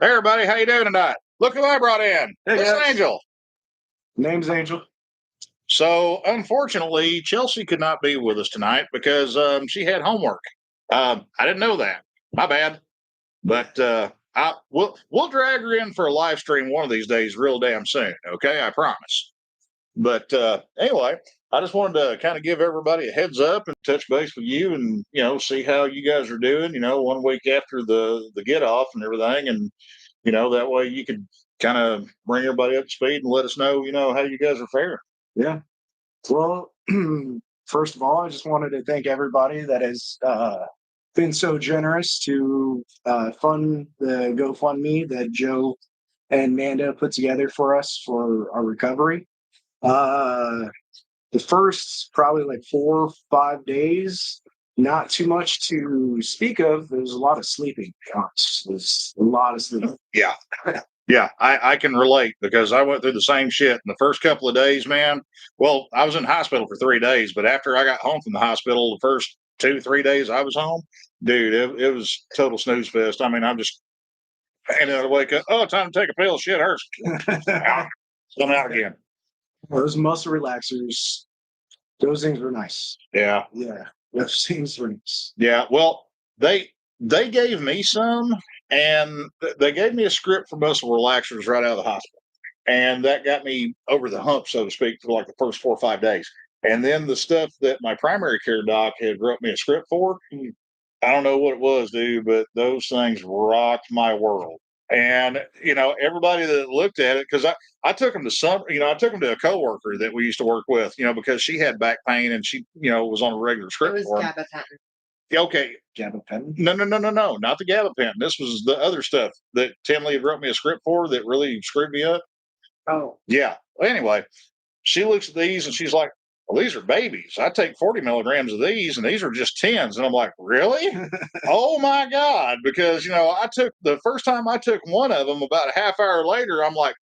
Hey everybody, how you doing tonight? Look who I brought in. Hey It's guys, Angel. name's Angel. So unfortunately, Chelsea could not be with us tonight because she had homework. I didn't know that. My bad. But we'll drag her in for a live stream one of these days, real damn soon. Okay, I promise. But anyway, I just wanted to kind of give everybody a heads up and touch base with you, and see how you guys are doing. 1 week after the get off and everything, and that way you could kind of bring everybody up to speed and let us know, how you guys are faring. Yeah. Well, first of all, I just wanted to thank everybody that has been so generous to fund the GoFundMe that Joe and Manda put together for us for our recovery. The first probably like 4 or 5 days, not too much to speak of. There was a lot of sleeping. To be honest. There's a lot of sleeping. Yeah. Yeah, I can relate because I went through the same shit in the first couple of days, man. Well, I was in hospital for 3 days, but after I got home from the hospital, the first 2, 3 days I was home, dude, it was total snooze fest. I mean, and then I wake up, oh, time to take a pill. Shit hurts. I'm out again. Those muscle relaxers, those things were nice. Yeah. Yeah, those things were nice. Yeah. Well, they gave me some, and they gave me a script for muscle relaxers right out of the hospital, and that got me over the hump, so to speak, for like the first 4 or 5 days. And then the stuff that my primary care doc had wrote me a script for, I don't know what it was, dude, but those things rocked my world. And everybody that looked at it, because I took them to I took them to a coworker that we used to work with, because she had back pain and she, was on a regular It script was for 'em. gabapentin. Okay. Gabapentin? No, no, no, no, no, not the gabapentin. This was the other stuff that Timley had wrote me a script for that really screwed me up. Oh, Yeah. Well, anyway, she looks at these and she's like, well, these are babies. I take 40 milligrams of these and these are just 10s. And I'm like, really? Oh my God. Because, I took the first time I took one of them, about a half hour later, I'm like,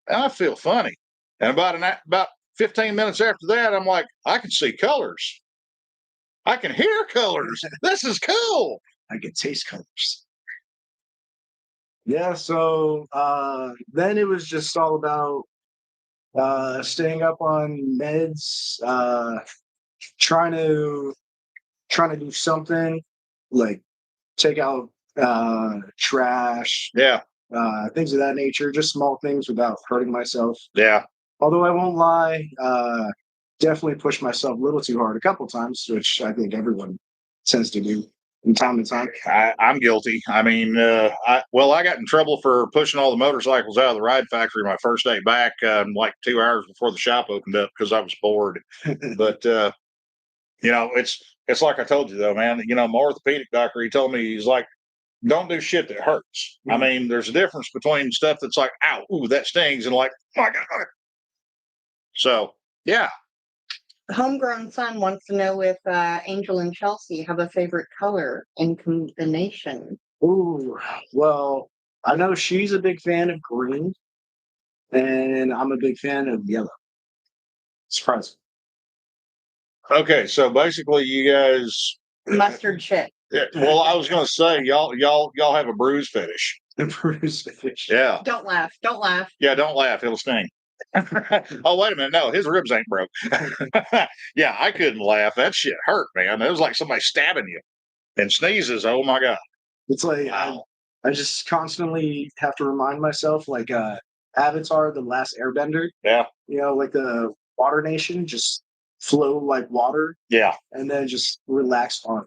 I feel funny. And about 15 minutes after that, I'm like, I can see colors. I can hear colors. This is cool. I can taste colors. Yeah, so then it was just all about staying up on meds, trying to do something like take out trash, Yeah. things of that nature, just small things without hurting myself. Yeah. Although I won't lie, definitely pushed myself a little too hard a couple times, which I think everyone tends to do from time to time. I'm guilty. I mean, I got in trouble for pushing all the motorcycles out of the ride factory my first day back, like 2 hours before the shop opened up because I was bored. But it's like I told you though, man. My orthopedic doctor, he told me, he's like, don't do shit that hurts. I mean, there's a difference between stuff that's like, ow, ooh, that stings, and like, oh my God. So yeah. homegrown son wants to know if Angel and Chelsea have a favorite color in combination. Ooh, well, I know she's a big fan of green, and I'm a big fan of yellow. Surprising. Okay, so basically, you guys. Mustard chip. Yeah, well, I was gonna say y'all have a bruise fetish. The bruise fetish. Yeah. Don't laugh. Don't laugh. Yeah, don't laugh. It'll sting. Oh, wait a minute. No, his ribs ain't broke. Yeah, I couldn't laugh. That shit hurt, man. It was like somebody stabbing you. And sneezes. Oh my God. It's like Wow. I just constantly have to remind myself, like Avatar, the Last Airbender. Yeah. Like the Water Nation, just flow like water. Yeah. And then just relax on.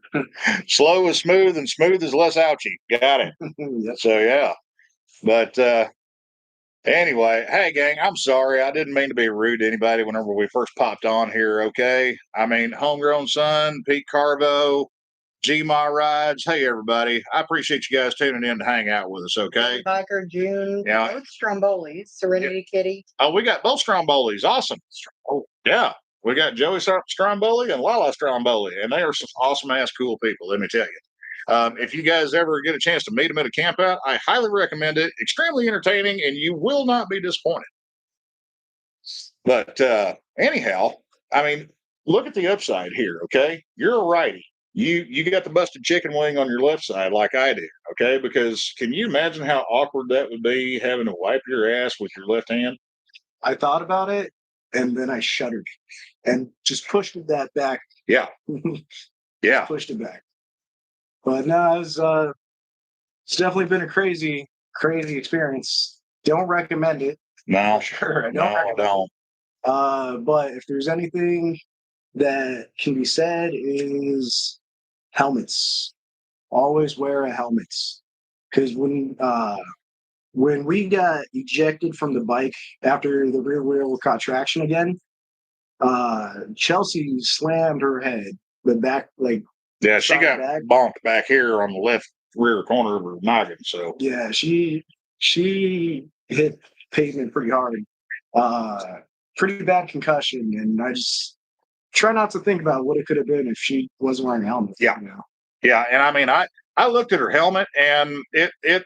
Slow is smooth and smooth is less ouchy. Got it. Yep. So yeah. But anyway, hey gang, I'm sorry. I didn't mean to be rude to anybody whenever we first popped on here, okay? I mean, homegrown son, Pete Carbo, Gma Rides. Hey everybody. I appreciate you guys tuning in to hang out with us, okay? Biker June. Yeah. Both Strombolis. Serenity Kitty. Oh, we got both Strombolis. Awesome. Oh, yeah. We got Joey Stromboli and Lala Stromboli, and they are some awesome ass cool people, let me tell you. If you guys ever get a chance to meet them at a camp out, I highly recommend it. Extremely entertaining, and you will not be disappointed. But anyhow, I mean, look at the upside here, okay? You're a righty. you got the busted chicken wing on your left side like I did, okay? Because can you imagine how awkward that would be having to wipe your ass with your left hand? I thought about it, and then I shuddered and just pushed that back. Yeah, yeah. Pushed it back. But no, it's definitely been a crazy experience. Don't recommend it. No, For sure. I no, I don't. But if there's anything that can be said is helmets. Always wear a helmet. Because when we got ejected from the bike after the rear wheel caught traction again, Chelsea slammed her head, the back, like, Yeah, she side got back. bonked back here on the left rear corner of her noggin. So Yeah, she hit pavement pretty hard. Pretty bad concussion, and I just try not to think about what it could have been if she wasn't wearing a helmet. Yeah. You know? yeah, and I mean, I looked at her helmet, and it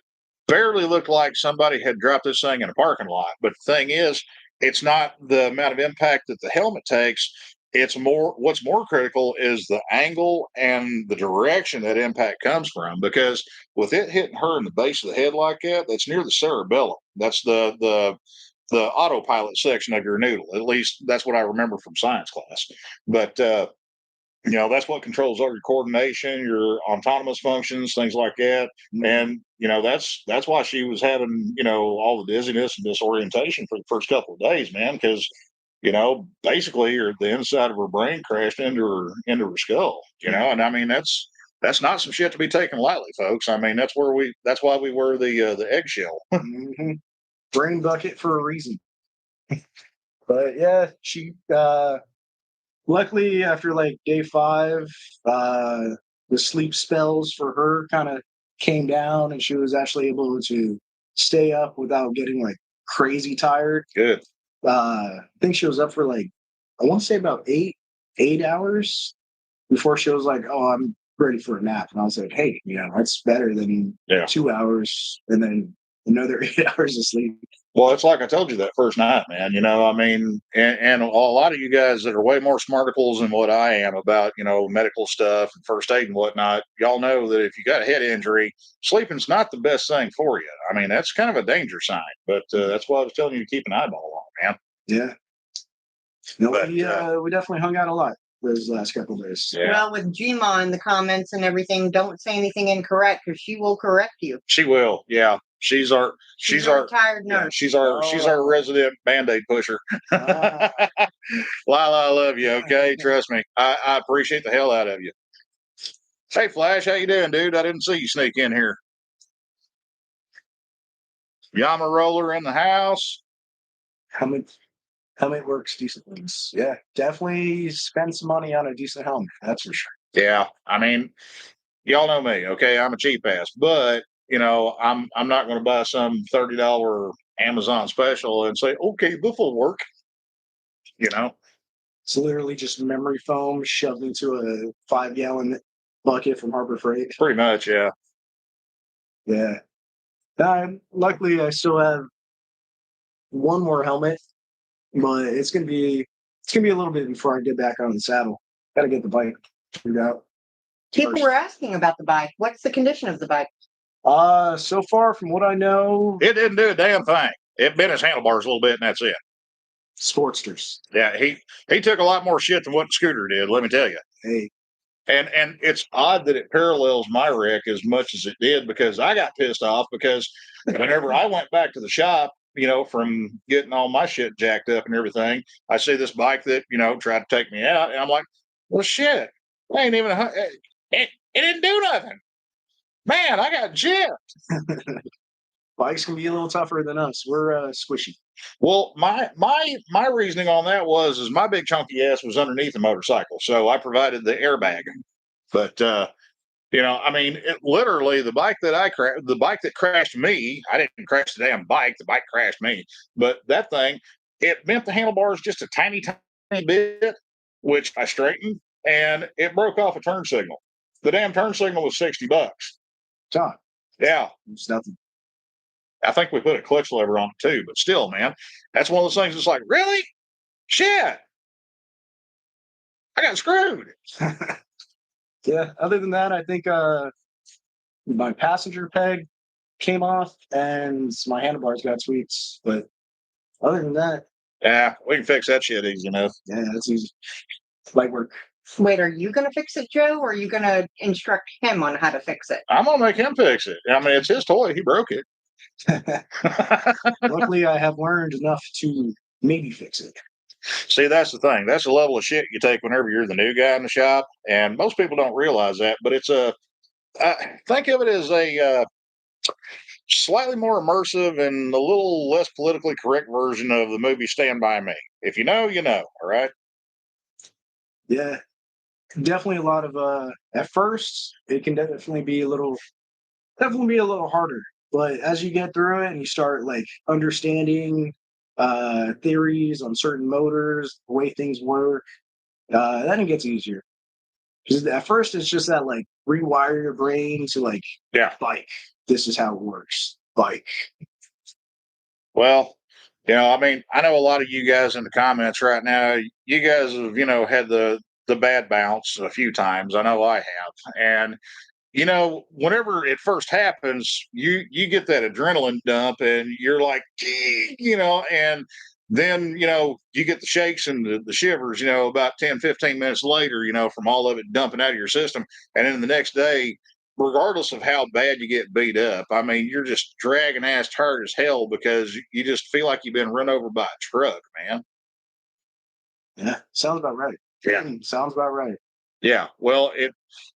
barely looked like somebody had dropped this thing in a parking lot. But the thing is, it's not the amount of impact that the helmet takes. It's more, what's more critical is the angle and the direction that impact comes from. Because with it hitting her in the base of the head like that, that's near the cerebellum. That's the autopilot section of your noodle. At least that's what I remember from science class. But that's what controls all your coordination, your autonomous functions, things like that. And that's why she was having all the dizziness and disorientation for the first couple of days, man. Because basically, the inside of her brain crashed into her skull. And I mean that's not some shit to be taken lightly, folks. I mean that's why we wear the eggshell. Mhm. Brain bucket for a reason. But yeah, she luckily after like day 5, the sleep spells for her kind of came down, and she was actually able to stay up without getting like crazy tired. Good. I think she was up for like, I want to say about 8 hours before she was like, "Oh, I'm ready for a nap." And I was like, "Hey, that's better than 2 hours and then another 8 hours of sleep." Well, it's like I told you that first night, man. I mean, and a lot of you guys that are way more smarticles than what I am about, medical stuff and first aid and whatnot, y'all know that if you got a head injury, sleeping's not the best thing for you. I mean, that's kind of a danger sign, but that's why I was telling you to keep an eyeball on, man. Yeah. No, we definitely hung out a lot those last couple of days. Yeah. Well, with Gma in the comments and everything, don't say anything incorrect because she will correct you. She will. Yeah. She's our retired nurse. Yeah, she's our resident Band-Aid pusher. Lila, I love you. Okay, trust me. I appreciate the hell out of you. Hey, Flash, how you doing, dude? I didn't see you sneak in here. Yama roller in the house. Helmet works decently. Yeah, definitely spend some money on a decent helmet. That's for sure. Yeah, I mean, y'all know me. Okay, I'm a cheap ass, but I'm not going to buy some $30 Amazon special and say, okay, this will work. It's literally just memory foam shoved into a 5-gallon bucket from Harbor Freight. Pretty much, yeah. Yeah. Luckily, I still have one more helmet, but it's gonna be a little bit before I get back on the saddle. Got to get the bike figured out. People were asking about the bike. What's the condition of the bike? So far from what I know, it didn't do a damn thing. It bent his handlebars a little bit, and that's it. Sportsters. Yeah, he took a lot more shit than what the scooter did. Let me tell you. Hey. And it's odd that it parallels my wreck as much as it did, because I got pissed off because whenever I went back to the shop, from getting all my shit jacked up and everything, I see this bike that tried to take me out, and I'm like, well, shit, I ain't even it didn't do nothing. Man, I got gypped. Bikes can be a little tougher than us. We're squishy. Well, my reasoning on that is my big chunky ass was underneath the motorcycle, so I provided the airbag. But I mean, literally the bike that crashed me, I didn't crash the damn bike. The bike crashed me. But that thing, it bent the handlebars just a tiny, tiny bit, which I straightened, and it broke off a turn signal. The damn turn signal was $60. John. Yeah. It's nothing. I think we put a clutch lever on it too, but still, man, that's one of those things that's like, really? Shit. I got screwed. Yeah. Other than that, I think my passenger peg came off and my handlebars got tweaks. But other than that, Yeah, we can fix that shit easy enough. yeah, that's easy. Light work. Wait, are you going to fix it, Joe, or are you going to instruct him on how to fix it? I'm gonna make him fix it. I mean, it's his toy. He broke it. Luckily, I have learned enough to maybe fix it. See, that's the thing. That's the level of shit you take whenever you're the new guy in the shop, and most people don't realize that. But it's a think of it as a slightly more immersive and a little less politically correct version of the movie Stand By Me. If you know, you know. All right. Yeah, definitely a lot of at first it can definitely be a little harder, but as you get through it and you start like understanding theories on certain motors, the way things work, then it gets easier. Because at first it's just that like rewire your brain to like, Yeah. like this is how it works. Like, Well, I mean, I know a lot of you guys in the comments right now. You guys have, had the bad bounce a few times. I know I have, and whenever it first happens, you get that adrenaline dump, and you're like, "Gee," and then you get the shakes and the shivers. About 10, 15 minutes later, from all of it dumping out of your system, and then the next day, regardless of how bad you get beat up, I mean, you're just dragging ass tired as hell because you just feel like you've been run over by a truck, man. yeah, sounds about right. Yeah. Sounds about right. Yeah. Well,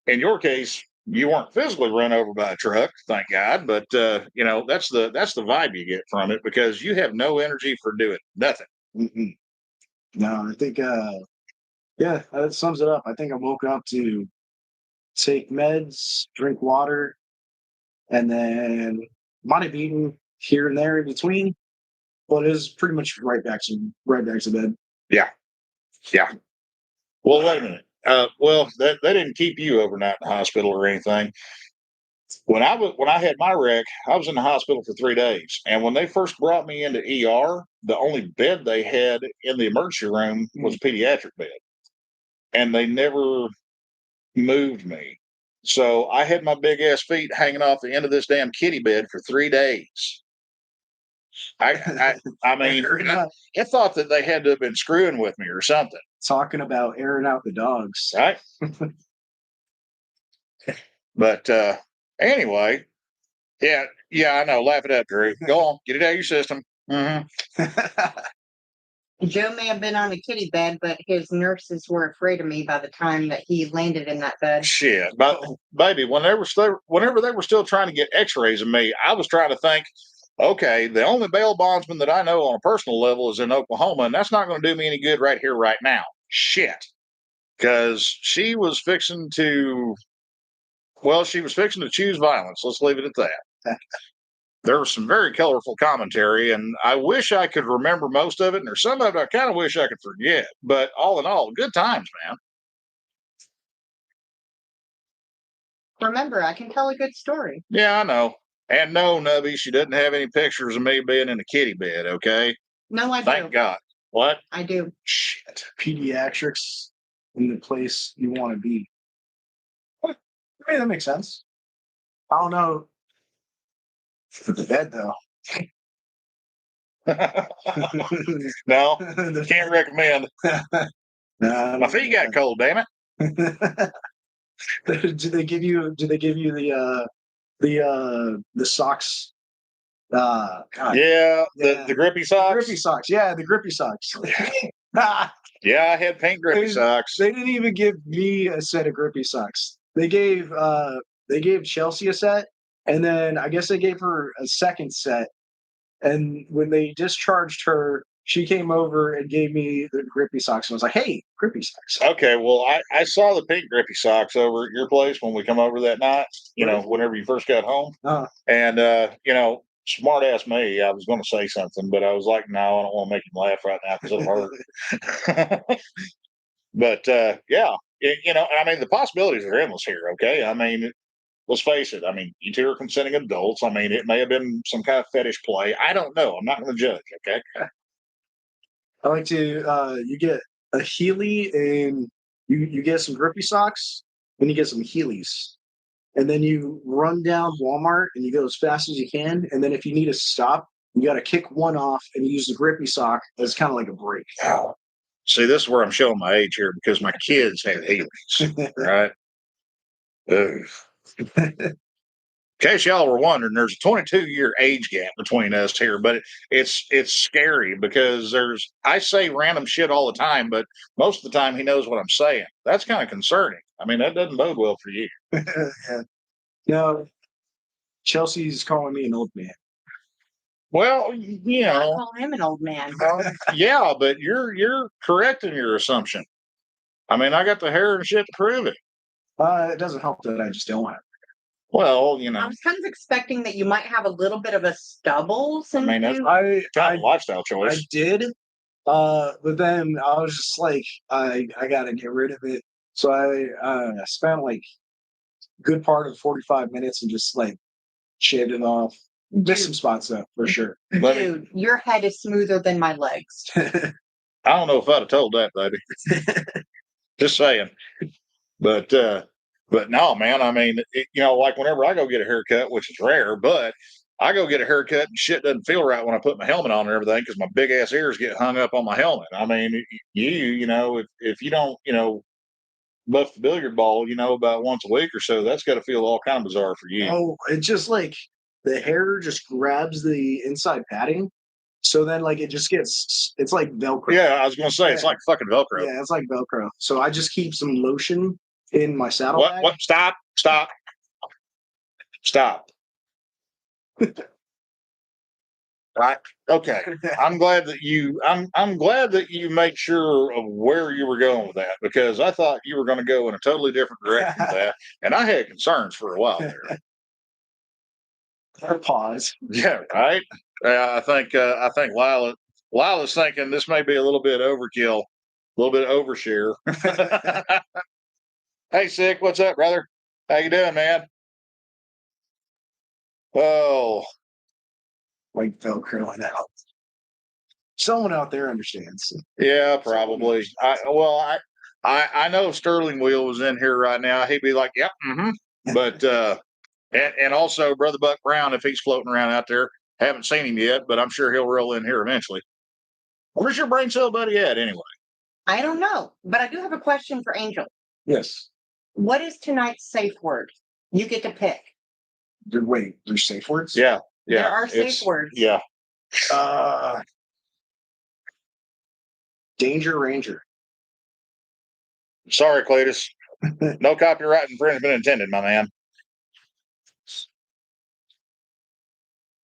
in your case, you weren't physically run over by a truck, thank God. But that's the vibe you get from it because you have no energy for doing nothing. Mm-mm. No, I think yeah, that sums it up. I think I woke up to take meds, drink water, and then might have eaten here and there in between, but it was pretty much right back to bed. Yeah. Yeah. Well, wait a minute. Well, that didn't keep you overnight in the hospital or anything. When I had my wreck, I was in the hospital for 3 days, and when they first brought me into ER, the only bed they had in the emergency room was a pediatric bed, and they never moved me. So I had my big ass feet hanging off the end of this damn kitty bed for 3 days. I mean, I thought that they had to have been screwing with me or something. Talking about airing out the dogs. Right? But anyway, yeah, I know. Laugh it up, Drew. Go on, get it out of your system. Joe may have been on a kitty bed, but his nurses were afraid of me by the time that he landed in that bed. Shit, but baby, whenever they were still trying to get X-rays of me, I was trying to think. Okay, the only bail bondsman that I know on a personal level is in Oklahoma, and that's not going to do me any good right here, right now. Shit, because she was fixing to choose violence. Let's leave it at that. There was some very colorful commentary, and I wish I could remember most of it, and there's some of it I kind of wish I could forget. But all in all, good times, man. Remember, I can tell a good story. Yeah, I know. And no, Nubby, she doesn't have any pictures of me being in a kitty bed, okay? No, I Thank do. God. What? I do. Shit. Pediatrics in the place you want to be. I mean, that makes sense. I don't know. For the bed, though. No, can't recommend. Nah, My feet got cold, damn it. Do they give you the socks? God. Yeah, the grippy socks. Grippy socks. Yeah, the grippy socks. Yeah, I had pink grippy socks. They didn't even give me a set of grippy socks. They gave Chelsea a set, and then I guess they gave her a second set. And when they discharged her, she came over and gave me the grippy socks. And I was like, hey, grippy socks. Okay, well, I saw the pink grippy socks over at your place when we come over that night, whenever you first got home. And, smart ass me, I was going to say something, but I was like, no, I don't want to make him laugh right now because it'll hurt. But, yeah, I mean, the possibilities are endless here, okay? I mean, let's face it. I mean, you two are consenting adults. I mean, it may have been some kind of fetish play. I don't know. I'm not going to judge, okay? I like to you get a Healy and you get some grippy socks then you get some Heelys. And then you run down Walmart and you go as fast as you can. And then if you need to stop, you got to kick one off and use the grippy sock as kind of like a brake. See, this is where I'm showing my age here because my kids have Heelys, right? In case y'all were wondering, there's a 22-year age gap between us here, but it's scary because I say random shit all the time, but most of the time he knows what I'm saying. That's kind of concerning. I mean, that doesn't bode well for you. Yeah. No, Chelsea's calling me an old man. Well, you I know, call him an old man. yeah, but you're correct in your assumption. I mean, I got the hair and shit to prove it. It doesn't help that I just don't have. Well, you I know, was kind of expecting that you might have a little bit of a stubble since mean, that's- you. I kind of a lifestyle I choice. did, but then I was just like, I gotta get rid of it. So I spent like good part of 45 minutes and just like shaved it off. Missed some spots though, for sure. Let me- Dude, your head is smoother than my legs. I don't know if I'd have told that, baby. Just saying. But no, man. I mean, like whenever I go get a haircut, which is rare, but I go get a haircut and shit doesn't feel right when I put my helmet on and everything because my big ass ears get hung up on my helmet. I mean, if you don't, buff the billiard ball, about once a week or so, that's got to feel all kind of bizarre for you. Oh, it's just like the hair just grabs the inside padding. So then like it just gets, it's like Velcro. Yeah, I was gonna say it's Yeah. like fucking Velcro. Yeah, it's like Velcro. So I just keep some lotion in my saddle What? bag. What? Stop! Right. Okay. I'm glad that I'm glad that you made sure of where you were going with that because I thought you were going to go in a totally different direction with that, and I had concerns for a while there. Or pause. Yeah. Right. I think Lila's thinking this may be a little bit overkill, a little bit overshare. Hey, Sick. What's up, brother? How you doing, man? Oh. Like Velcroing out. Someone out there understands. Yeah, probably. I know if Sterling Wheel was in here right now, he'd be like, "Yep, But and also Brother Buck Brown, if he's floating around out there, haven't seen him yet, but I'm sure he'll roll in here eventually. Where's your brain cell buddy at anyway? I don't know, but I do have a question for Angel. Yes. What is tonight's safe word? You get to pick. Wait, there's safe words? Yeah, There are safe it's- words. Yeah, Danger Ranger. sorry, Cletus. No copyright infringement intended, my man.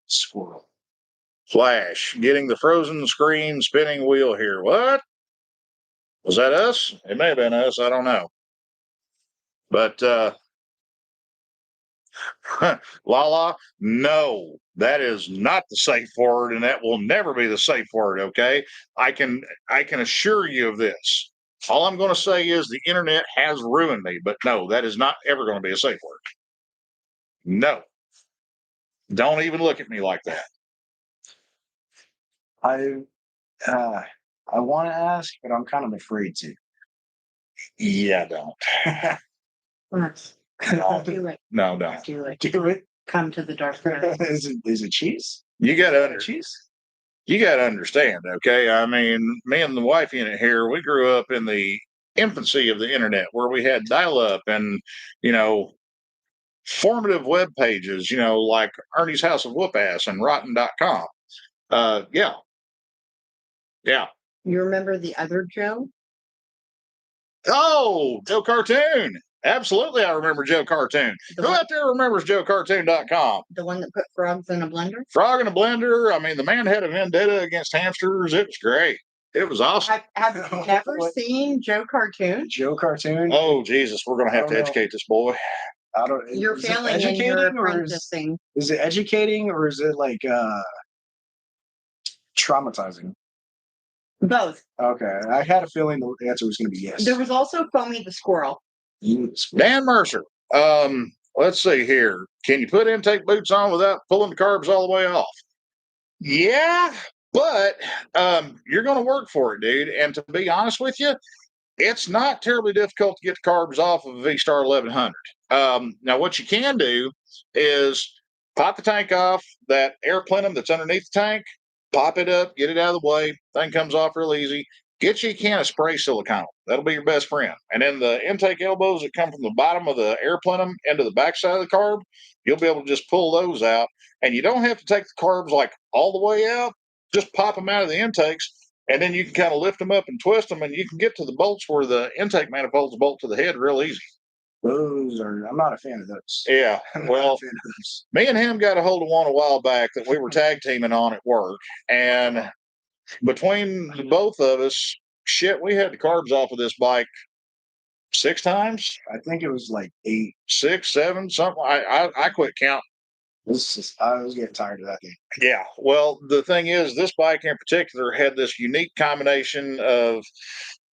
Squirrel. Flash, getting the frozen screen spinning wheel here. What? Was that us? It may have been us. I don't know. But Lala, no, that is not the safe word, and that will never be the safe word. Okay, I can assure you of this. All I'm going to say is the internet has ruined me, but no, that is not ever going to be a safe word. No, don't even look at me like that. I want to ask, but I'm kind of afraid to. Yeah, don't. Do it. No, don't. Do it. Do it. Come to the dark side. Is it cheese? You got to Cheese? you got to understand, okay? I mean, me and the wife unit here, we grew up in the infancy of the internet where we had dial-up and, formative web pages, like Ernie's House of Whoop Ass and Rotten.com. Yeah. Yeah. You remember the other Joe? Oh, Joe Cartoon. Absolutely, I remember Joe Cartoon. The Who one, out there remembers JoeCartoon.com? the one that put frogs in a blender? Frog in a blender. I mean, the man had a vendetta against hamsters. It was great. It was awesome. Have you never What? seen Joe Cartoon? Joe Cartoon? Oh, Jesus, we're going to have I to don't know. educate this boy. I don't. You're is it failing in your educating or apprenticing. is it educating or is it like traumatizing? Both. Okay, I had a feeling the answer was going to be yes. There was also Foamy the Squirrel. Dan Mercer. Let's see here. Can you put intake boots on without pulling the carbs all the way off? Yeah, but you're going to work for it, dude. And to be honest with you, it's not terribly difficult to get the carbs off of a V-Star 1100. Now, what you can do is pop the tank off, that air plenum that's underneath the tank, pop it up, get it out of the way. Thing comes off real easy. Get you a can of spray silicone. That'll be your best friend. And then the intake elbows that come from the bottom of the air plenum into the backside of the carb, you'll be able to just pull those out. And you don't have to take the carbs like all the way out. Just pop them out of the intakes, and then you can kind of lift them up and twist them, and you can get to the bolts where the intake manifolds bolt to the head real easy. I'm not a fan of those. Yeah, I'm not well, a fan of those. me and him got a hold of one a while back that we were tag teaming on at work, and between the both of us, shit, we had the carbs off of this bike 6 times, I think it was like 8. 6, 7, something. I quit counting. I was getting tired of that thing. Yeah. Well, the thing is, this bike in particular had this unique combination of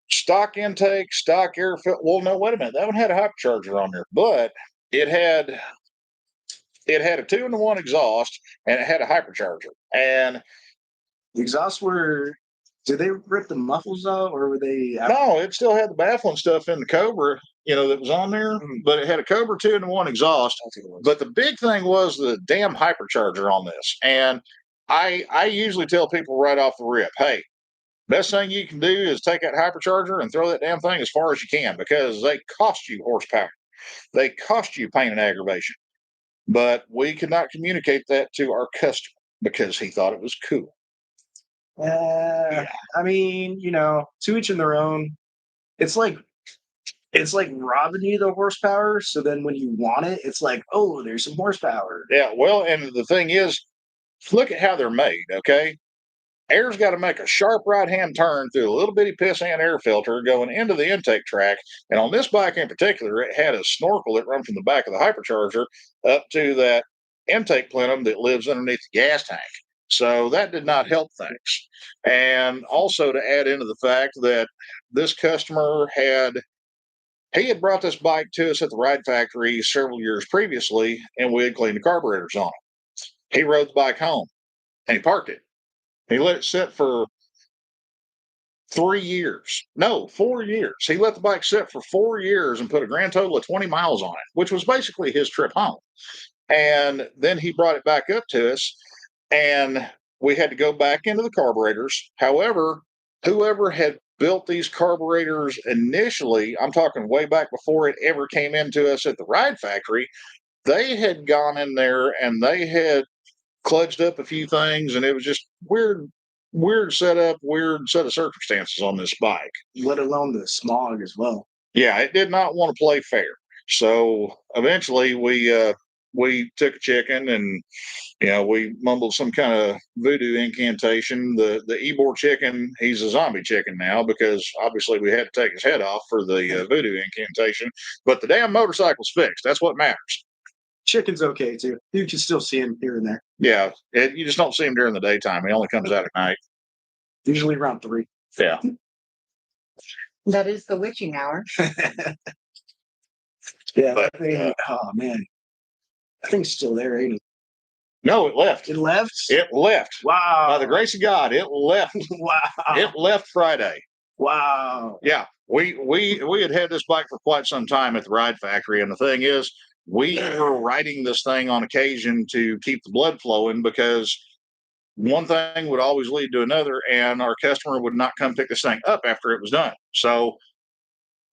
stock intake, stock air fill. Well, no, wait a minute. That one had a hypercharger on there, but it had a 2-in-1 exhaust and it had a hypercharger. And The exhausts were. Did they rip the muffles out, or were they? no, it still had the baffling stuff in the Cobra, that was on there, but it had a Cobra 2-in-1 exhaust. But the big thing was the damn hypercharger on this. And I usually tell people right off the rip, hey, best thing you can do is take that hypercharger and throw that damn thing as far as you can, because they cost you horsepower. They cost you pain and aggravation. But we could not communicate that to our customer because he thought it was cool. I mean, to each in their own. It's like robbing you the horsepower. So then when you want it, it's like, oh, there's some horsepower. Yeah, well, and the thing is, look at how they're made, okay? Air's got to make a sharp right-hand turn through a little bitty pissant air filter going into the intake track. And on this bike in particular, it had a snorkel that run from the back of the hypercharger up to that intake plenum that lives underneath the gas tank. So that did not help things. And also to add into the fact that this customer had brought this bike to us at the Ride Factory several years previously, and we had cleaned the carburetors on it. He rode the bike home and he parked it. He let it sit for 3 years. No, 4 years. He let the bike sit for 4 years and put a grand total of 20 miles on it, which was basically his trip home. And then he brought it back up to us, and we had to go back into the carburetors. However, whoever had built these carburetors initially, I'm talking way back before it ever came into us at the Ride Factory, they had gone in there and they had kludged up a few things, and it was just weird setup, weird set of circumstances on this bike. Let alone the smog as well. Yeah, it did not want to play fair. So eventually we took a chicken and we mumbled some kind of voodoo incantation. The Ebor chicken, he's a zombie chicken now because obviously we had to take his head off for the voodoo incantation. But the damn motorcycle's fixed. That's what matters. Chicken's okay too. You can still see him here and there. Yeah, you just don't see him during the daytime. He only comes out at night. Usually around 3. Yeah. That is the witching hour. Yeah, But, that thing, oh man, that thing's still there, ain't it? No, it left. It left. It left. Wow. By the grace of God, it left. Wow. It left Friday. Wow. Yeah, we had this bike for quite some time at the Ride Factory, and the thing is, we were riding this thing on occasion to keep the blood flowing because one thing would always lead to another, and our customer would not come pick this thing up after it was done. So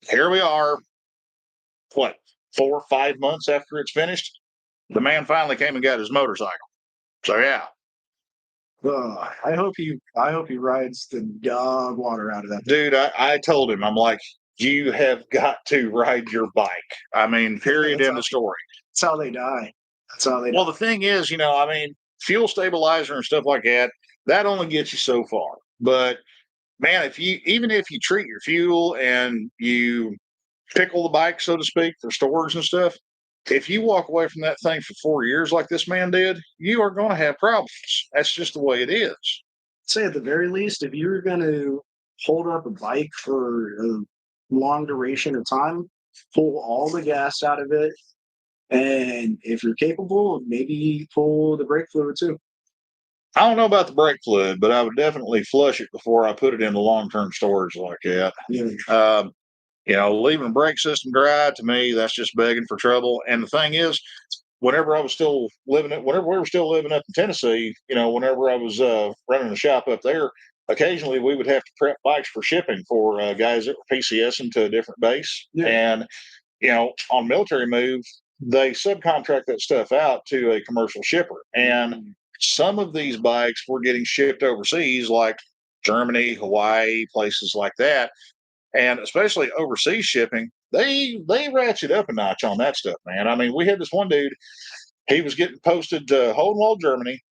here we are, 4 or 5 months after it's finished. The man finally came and got his motorcycle. So yeah. I hope he rides the dog water out of that. Dude, I told him, I'm like, you have got to ride your bike. I mean, period, end of story. That's how they die. Well, the thing is, fuel stabilizer and stuff like that only gets you so far. But man, even if you treat your fuel and you pickle the bike, so to speak, for storage and stuff, if you walk away from that thing for 4 years like this man did, you are going to have problems. That's just the way it is. Say at the very least, if you're going to hold up a bike for a long duration of time, pull all the gas out of it. And if you're capable, maybe pull the brake fluid too. I don't know about the brake fluid, but I would definitely flush it before I put it into long-term storage like that. Yeah. Leaving the brake system dry, to me, that's just begging for trouble. And the thing is, whenever we were still living up in Tennessee, whenever I was running a shop up there, occasionally we would have to prep bikes for shipping for guys that were PCSing to a different base. Yeah. And, on military move, they subcontract that stuff out to a commercial shipper. And some of these bikes were getting shipped overseas, like Germany, Hawaii, places like that. And especially overseas shipping, they ratchet up a notch on that stuff, man. I mean, we had this one dude, he was getting posted to Hohenwald, Germany,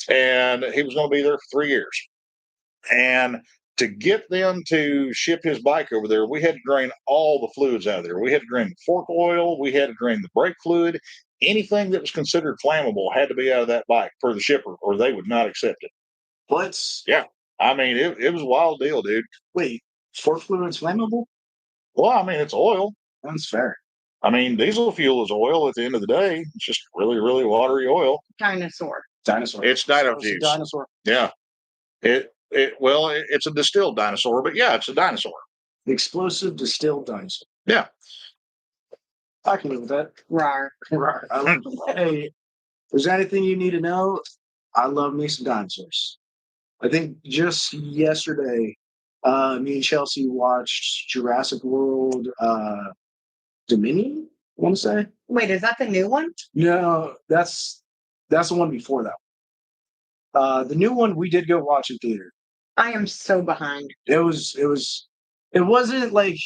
and he was going to be there for 3 years. And to get them to ship his bike over there, we had to drain all the fluids out of there. We had to drain the fork oil, we had to drain the brake fluid. Anything that was considered flammable had to be out of that bike for the shipper, or they would not accept it. What? Yeah. I mean, it was a wild deal, dude. Wait, fork fluid's flammable? Well, I mean, it's oil. That's fair. I mean, diesel fuel is oil at the end of the day. It's just really, really watery oil. Dinosaur. Dinosaur. It's dino It's a juice. dinosaur. Yeah. It's a distilled dinosaur, but yeah, it's a dinosaur. Explosive distilled dinosaur. Yeah. I can live with that. Rar. Right. Hey, if there's anything you need to know, I love me some dinosaurs. I think just yesterday, me and Chelsea watched Jurassic World Dominion, I want to say. Wait, is that the new one? No, that's the one before that. The new one we did go watch in theater. I am so behind. It wasn't like,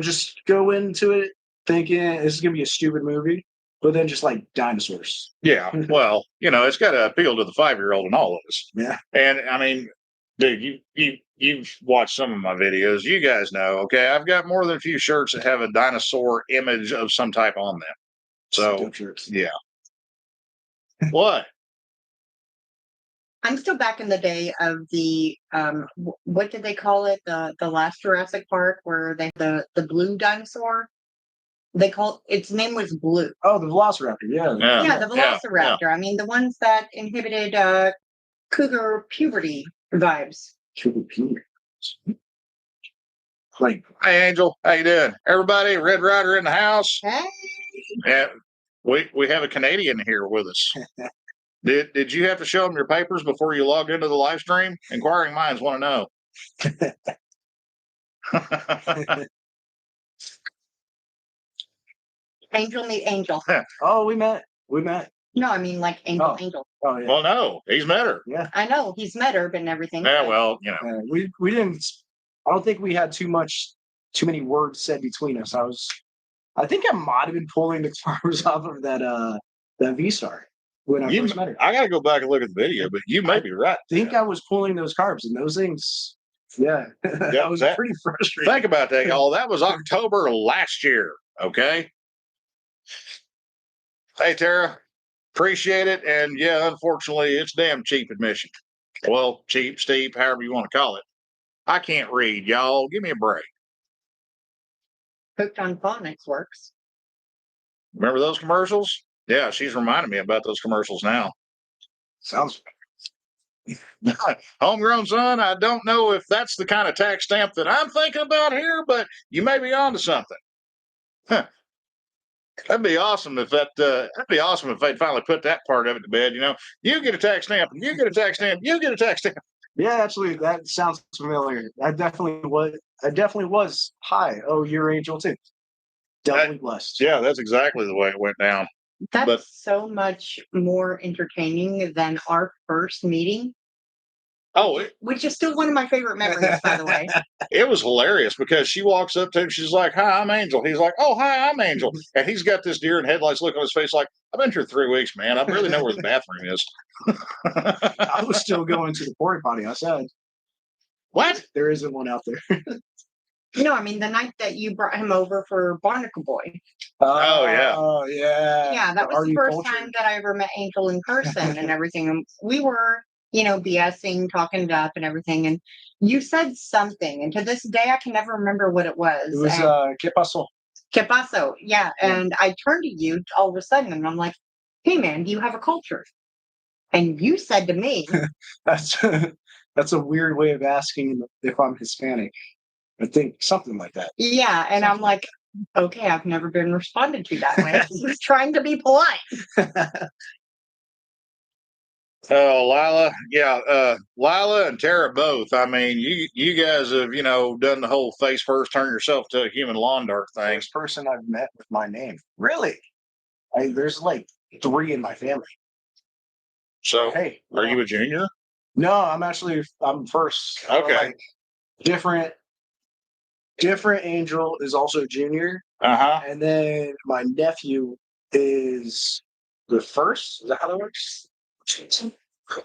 just go into it thinking this is gonna be a stupid movie, but then just like dinosaurs. Yeah. Well, it's got to appeal to the 5-year-old in all of us. Yeah. And I mean, dude, you've watched some of my videos. You guys know, okay, I've got more than a few shirts that have a dinosaur image of some type on them. So, yeah. What? I'm still back in the day of the what did they call it? The last Jurassic Park where they the blue dinosaur. Its name was Blue. Oh, the Velociraptor. Yeah. Yeah, the Velociraptor. Yeah. I mean, the ones that inhibited cougar puberty vibes. Cougar puberty. Like, Hey, Angel, how you doing? Everybody, Red Rider in the house. Hey, Yeah, we have a Canadian here with us. Did you have to show them your papers before you logged into the live stream? Inquiring minds want to know. Angel meet Angel. oh, we met. No, I mean like Angel, Oh. Angel. Oh yeah. Well, no, he's met her. I know he's met her and everything. Yeah, but well, We didn't. I don't think we had too many words said between us. I think I might have been pulling the carbs off of that V-Star when I first met her. I got to go back and look at the video, but you may be right. I think I was pulling those carbs and those things. Yeah, Yeah, I was that- pretty frustrated. Think about that, y'all. That was October last year. Okay. Hey, Tara, appreciate it. And yeah, unfortunately, it's damn cheap admission. Well, cheap, steep, however you want to call it. I can't read, y'all. Give me a break. Hooked on Phonics works. Remember those commercials? Yeah, she's reminding me about those commercials now. Sounds. Homegrown son, I don't know if that's the kind of tax stamp that I'm thinking about here, but you may be onto something. Huh. That'd be awesome if they'd finally put that part of it to bed. You get a tax stamp, and you get a tax stamp, you get a tax stamp. Yeah, actually, that sounds familiar. I definitely was. Hi, oh, you're Angel too. Doubly blessed. Yeah, that's exactly the way it went down. That's But- so much more entertaining than our first meeting, Oh, which is still one of my favorite memories, by the way. it was hilarious because she walks up to him. She's like, "Hi, I'm Angel." He's like, "Oh, hi, I'm Angel." And he's got this deer in headlights look on his face like, "I've been here 3 weeks, man. I really know where the bathroom is." I was still going to the porta potty. I said, What? there isn't one out there. No, I mean the night that you brought him over for Barnacle Boy. Oh, yeah. Oh yeah. Yeah, that was Are the you first cultured? time that I ever met Angel in person and everything. And we were, BSing, talking it up and everything. And you said something, and to this day I can never remember what it was. It was And ¿Qué pasó? ¿Qué pasó? Yeah. And I turned to you all of a sudden and I'm like, hey man, do you have a culture? And you said to me, That's that's a weird way of asking if I'm Hispanic. I think something like that. yeah. And I'm like, okay, I've never been responded to that way. Just trying to be polite. Oh, Lila, yeah, Lila and Tara both. I mean, you guys have done the whole face first, turn yourself to a human lawn dart thing. First person I've met with my name. Really? There's like 3 in my family. So, Hey, are you a junior? No, I'm first. Okay. Like, different Angel is also junior, and then my nephew is the first. Is that how that works?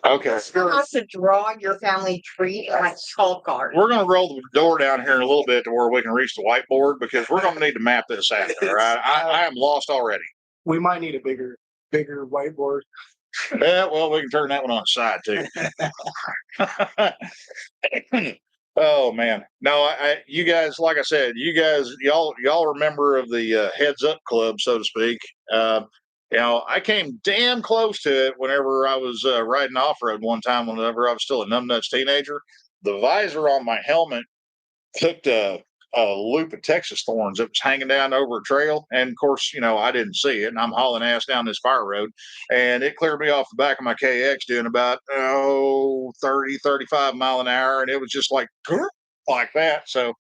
Okay. You have to draw your family tree like skull card. We're going to roll the door down here in a little bit to where we can reach the whiteboard because we're going to need to map this out. All right. I am lost already. We might need a bigger whiteboard. Yeah, well, we can turn that one on its side too. Oh man, no, you guys, like I said, y'all are a member of the Heads Up Club, so to speak. I came damn close to it whenever I was riding off road one time. Whenever I was still a numbnuts teenager, the visor on my helmet hooked a loop of Texas thorns that was hanging down over a trail. And of course, I didn't see it. And I'm hauling ass down this fire road. And it cleared me off the back of my KX doing about 30, 35 mile an hour. And it was just like that. So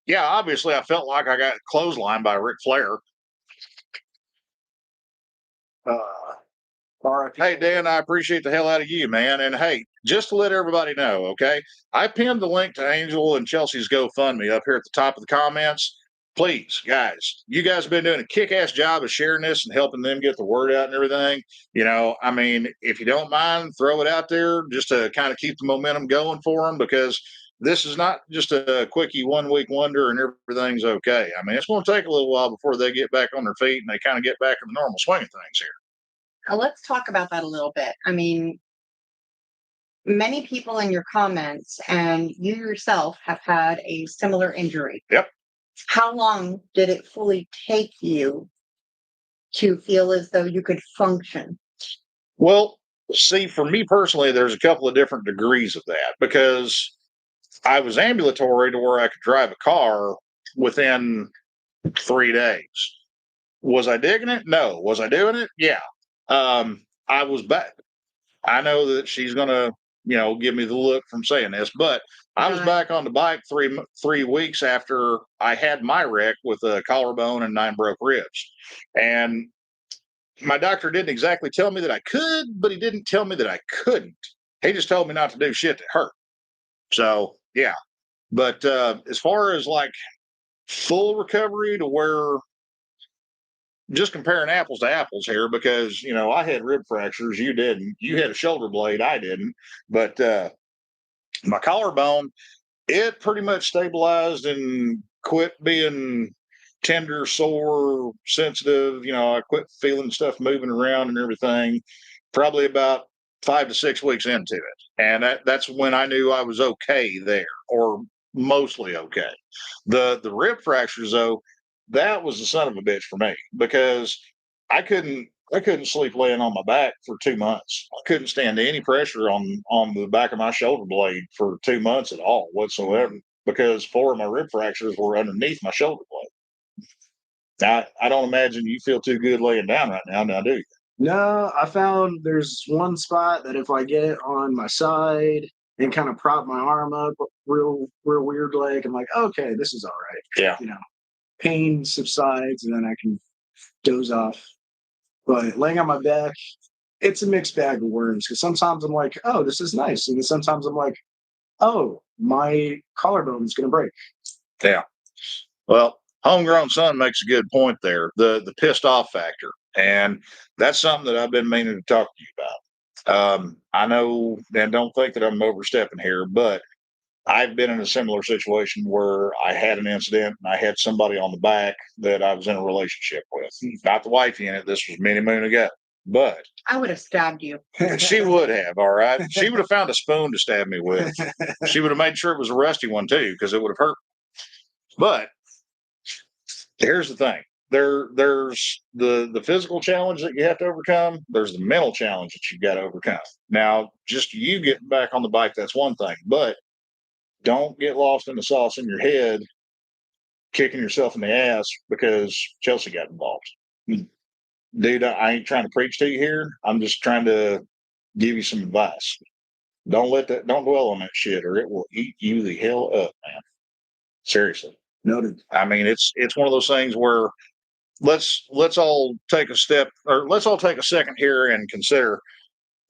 yeah, obviously I felt like I got clotheslined by Ric Flair. Hey, Dan, I appreciate the hell out of you, man. And hey, just to let everybody know, okay, I pinned the link to Angel and Chelsea's GoFundMe up here at the top of the comments. Please, guys, you guys have been doing a kick-ass job of sharing this and helping them get the word out and everything. I mean, if you don't mind, throw it out there just to kind of keep the momentum going for them, because this is not just a quickie 1 week wonder and everything's okay. I mean, it's going to take a little while before they get back on their feet and they kind of get back in the normal swing of things here. Let's talk about that a little bit. I mean, many people in your comments and you yourself have had a similar injury. Yep. How long did it fully take you to feel as though you could function? Well, see, for me personally, there's a couple of different degrees of that, because I was ambulatory to where I could drive a car within 3 days. Was I digging it? No. Was I doing it? Yeah. I was back. I know that she's going to, give me the look from saying this, but I was back on the bike 3 weeks after I had my wreck with a collarbone and 9 broke ribs. And my doctor didn't exactly tell me that I could, but he didn't tell me that I couldn't. He just told me not to do shit that hurt. So, yeah. But as far as like full recovery to where, just comparing apples to apples here, because I had rib fractures, you didn't. You had a shoulder blade, I didn't. But my collarbone, it pretty much stabilized and quit being tender, sore, sensitive. I quit feeling stuff moving around and everything probably about 5 to 6 weeks into it. And that's when I knew I was okay there, or mostly okay. The rib fractures, though, that was the son of a bitch for me, because I couldn't sleep laying on my back for 2 months. I couldn't stand any pressure on the back of my shoulder blade for 2 months at all whatsoever, because 4 of my rib fractures were underneath my shoulder blade. Now, I don't imagine you feel too good laying down right now, do you? No, I found there's one spot that if I get on my side and kind of prop my arm up real weird, like I'm like, okay, this is all right. Yeah. Pain subsides and then I can doze off. But laying on my back, it's a mixed bag of worms, because sometimes I'm like, oh, this is nice. And then sometimes I'm like, oh, my collarbone is going to break. Yeah. Well, homegrown son makes a good point there. The pissed off factor. And that's something that I've been meaning to talk to you about. I know, and don't think that I'm overstepping here, but I've been in a similar situation where I had an incident and I had somebody on the back that I was in a relationship with. Not the wifey in it. This was many moon ago. But I would have stabbed you. She would have, all right. She would have found a spoon to stab me with. She would have made sure it was a rusty one too, because it would have hurt. But here's the thing. there's the physical challenge that you have to overcome. There's the mental challenge that you've got to overcome. Now, just you getting back on the bike, that's one thing, but don't get lost in the sauce in your head, kicking yourself in the ass because Chelsea got involved. Dude, I ain't trying to preach to you here. I'm just trying to give you some advice. Don't dwell on that shit, or it will eat you the hell up, man. Seriously. Noted. I mean, it's one of those things where let's all take a step, or let's all take a second here and consider,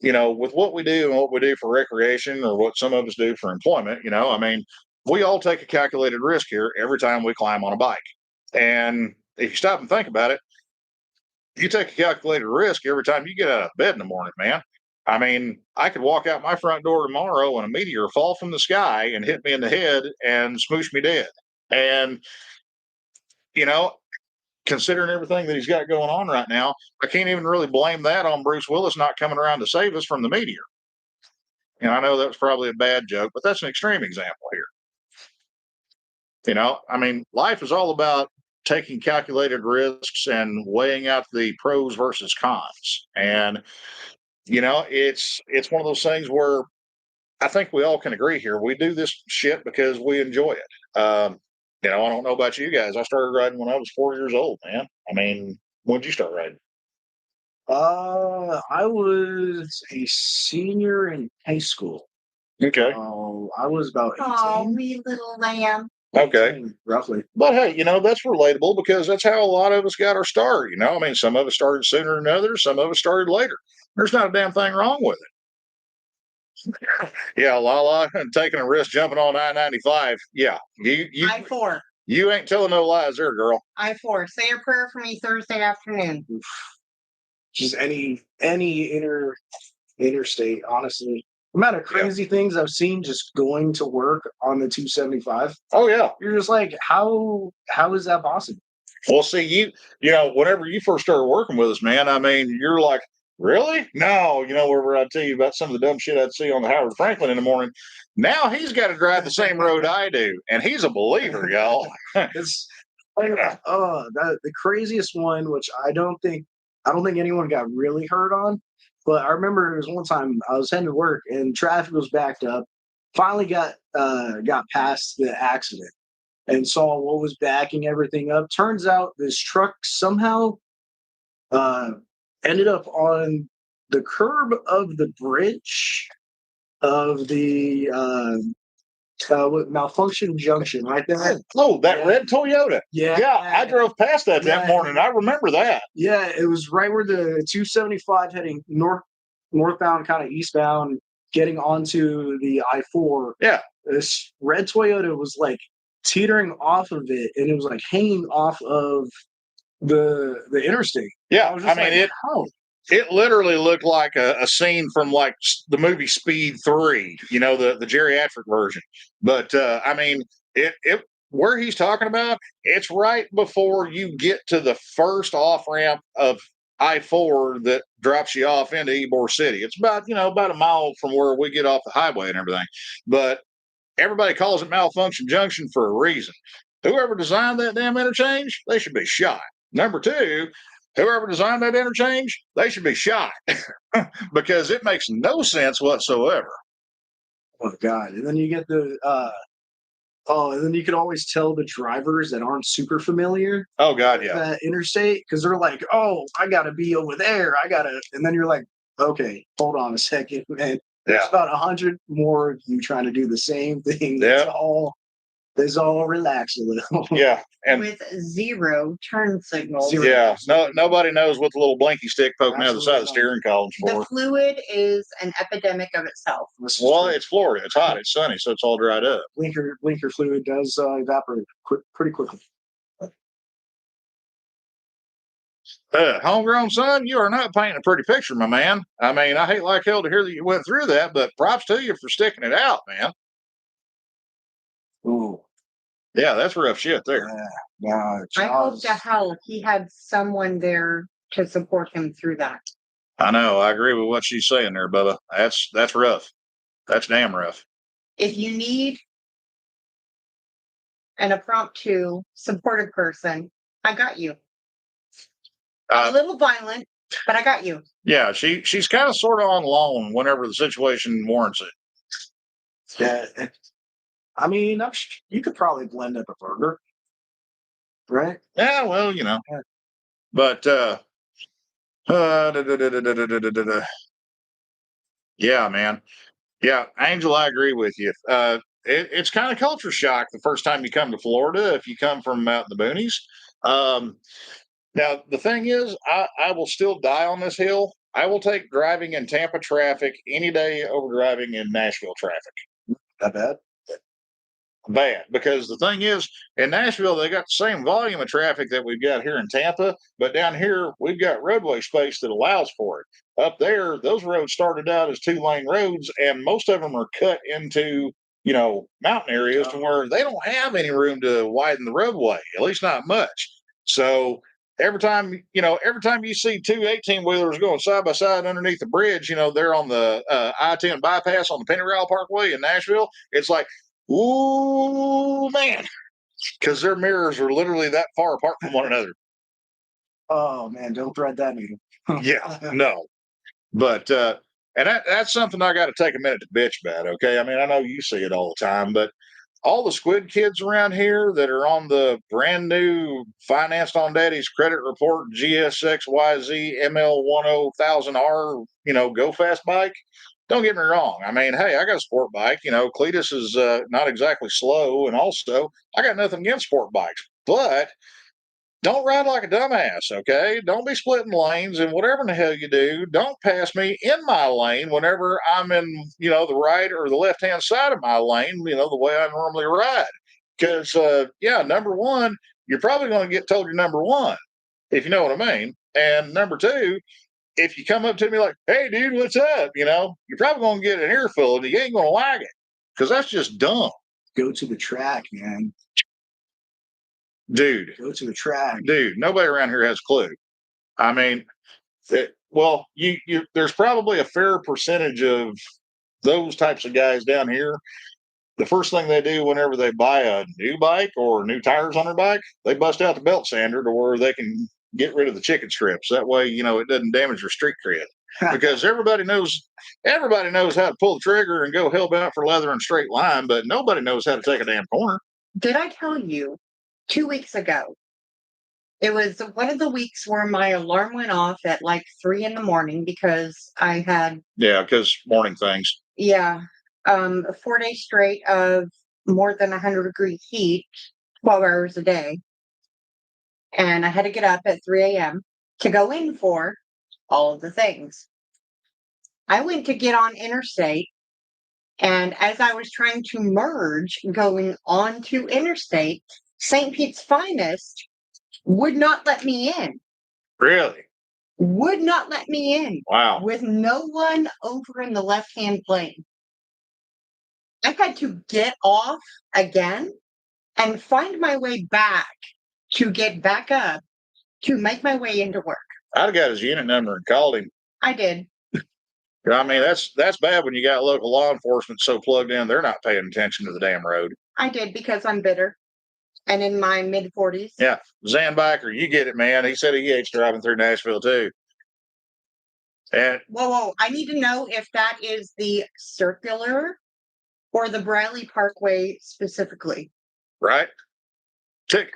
with what we do and what we do for recreation, or what some of us do for employment. I mean, we all take a calculated risk here every time we climb on a bike. And if you stop and think about it, you take a calculated risk every time you get out of bed in the morning, man. I mean, I could walk out my front door tomorrow and a meteor fall from the sky and hit me in the head and smoosh me dead. And, you know, considering everything that he's got going on right now, I can't even really blame that on Bruce Willis not coming around to save us from the meteor. And I know that was probably a bad joke, but that's an extreme example here. I mean, life is all about taking calculated risks and weighing out the pros versus cons. And, it's one of those things where I think we all can agree here. We do this shit because we enjoy it. I don't know about you guys. I started riding when I was 4 years old, man. I mean, when did you start riding? I was a senior in high school. Okay. I was about 18. Oh, wee little lamb. Okay. 18, roughly. But hey, that's relatable because that's how a lot of us got our start. I mean, some of us started sooner than others, some of us started later. There's not a damn thing wrong with it. Yeah, Lala, and taking a risk jumping on I-95. Yeah, you I-4. You ain't telling no lies there, girl. I-4. Say a prayer for me Thursday afternoon. Just any interstate, honestly. The amount of crazy things I've seen just going to work on the 275. Oh yeah. You're just like, how is that possible? Well, see, whenever you first started working with us, man, I mean, you're like, really? No, whenever I tell you about some of the dumb shit I'd see on the Howard Franklin in the morning, now he's got to drive the same road I do, and he's a believer, y'all. It's the craziest one, which I don't think anyone got really hurt on. But I remember there was one time I was heading to work and traffic was backed up. Finally got past the accident and saw what was backing everything up. Turns out this truck somehow ended up on the curb of the bridge of the Malfunction Junction right there. Oh, that red Toyota. Yeah. Yeah, I drove past that morning. I remember that. Yeah, it was right where the 275 heading northbound, kind of eastbound, getting onto the I-4. Yeah. This red Toyota was like teetering off of it, and it was like hanging off of the interstate. Yeah, I mean, it literally looked like a scene from like the movie Speed 3, the geriatric version. But I mean, it where he's talking about, it's right before you get to the first off ramp of I-4 that drops you off into Ybor City. It's about a mile from where we get off the highway and everything. But everybody calls it Malfunction Junction for a reason. Whoever designed that damn interchange, they should be shot. Number two, whoever designed that interchange, they should be shot because it makes no sense whatsoever. Oh God! And then you get and then you could always tell the drivers that aren't super familiar. Oh God, yeah. That interstate, because they're like, "Oh, I gotta be over there. And then you're like, "Okay, hold on a second, man. There's about 100 more of you trying to do the same thing. Yeah. Let's all relax a little." Yeah, and with zero turn signals. Yeah, nobody knows what the little blinky stick poking out of the side of the steering column's The for. fluid is an epidemic of itself. Well, it's Florida. It's hot. It's sunny, so it's all dried up. Blinker fluid does evaporate pretty quickly. Homegrown son, you are not painting a pretty picture, my man. I mean, I hate like hell to hear that you went through that, but props to you for sticking it out, man. Ooh. Yeah, that's rough shit there. Yeah. I hope to hell he had someone there to support him through that. I know. I agree with what she's saying there, Bubba. That's rough. That's damn rough. If you need an impromptu supportive person, I got you. A little violent, but I got you. Yeah, she's kind of sort of on loan whenever the situation warrants it. Yeah. I mean, you could probably blend up a burger, right? Yeah, well, Yeah. but yeah, man. Yeah, Angel, I agree with you. It's kind of culture shock the first time you come to Florida if you come from out in the boonies. Um, Now, the thing is, I will still die on this hill. I will take driving in Tampa traffic any day over driving in Nashville traffic. That bad? Bad. Because the thing is, in Nashville, they got the same volume of traffic that we've got here in Tampa, but down here, we've got roadway space that allows for it. Up there, those roads started out as 2-lane roads, and most of them are cut into, mountain areas to where they don't have any room to widen the roadway, at least not much. So, every time you see two 18-wheelers going side by side underneath the bridge, they're on the I-10 bypass on the Penny Ral Parkway in Nashville. It's like, ooh, man, because their mirrors are literally that far apart from one another. Oh man, don't thread that needle. Yeah, no, but and that's something I got to take a minute to bitch about. Okay, I mean, I know you see it all the time, but all the squid kids around here that are on the brand new financed on daddy's credit report GSXYZ ML10,000R, go fast bike. Don't get me wrong. I mean, hey, I got a sport bike. Cletus is not exactly slow, and also I got nothing against sport bikes, but don't ride like a dumbass, okay? Don't be splitting lanes, and whatever in the hell you do, don't pass me in my lane whenever I'm in, the right or the left-hand side of my lane, the way I normally ride. Because, number one, you're probably going to get told you're number one, if you know what I mean. And number two, if you come up to me like, hey, dude, what's up? You're probably going to get an earful and you ain't going to like it because that's just dumb. Go to the track, man. Dude. Go to the track. Dude, nobody around here has a clue. I mean, there's probably a fair percentage of those types of guys down here. The first thing they do whenever they buy a new bike or new tires on their bike, they bust out the belt sander to where they can get rid of the chicken strips. That way, it doesn't damage your street cred. Because everybody knows how to pull the trigger and go hellbound for leather and straight line, but nobody knows how to take a damn corner. Did I tell you 2 weeks ago? It was one of the weeks where my alarm went off at like 3 a.m. because I had because morning things. 4 days straight of more than 100-degree heat, 12 hours a day. And I had to get up at 3 a.m. to go in for all of the things. I went to get on interstate, and as I was trying to merge going onto interstate, St. Pete's Finest would not let me in. Really? Would not let me in. Wow. With no one over in the left-hand lane. I had to get off again and find my way back to get back up to make my way into work. I'd have got his unit number and called him. I did. I mean, that's bad when you got local law enforcement so plugged in, they're not paying attention to the damn road. I did because I'm bitter and in my mid-40s. Yeah. Zan Biker, you get it, man. He said he hates driving through Nashville, too. And Whoa. I need to know if that is the circular or the Bradley Parkway specifically. Right? Pick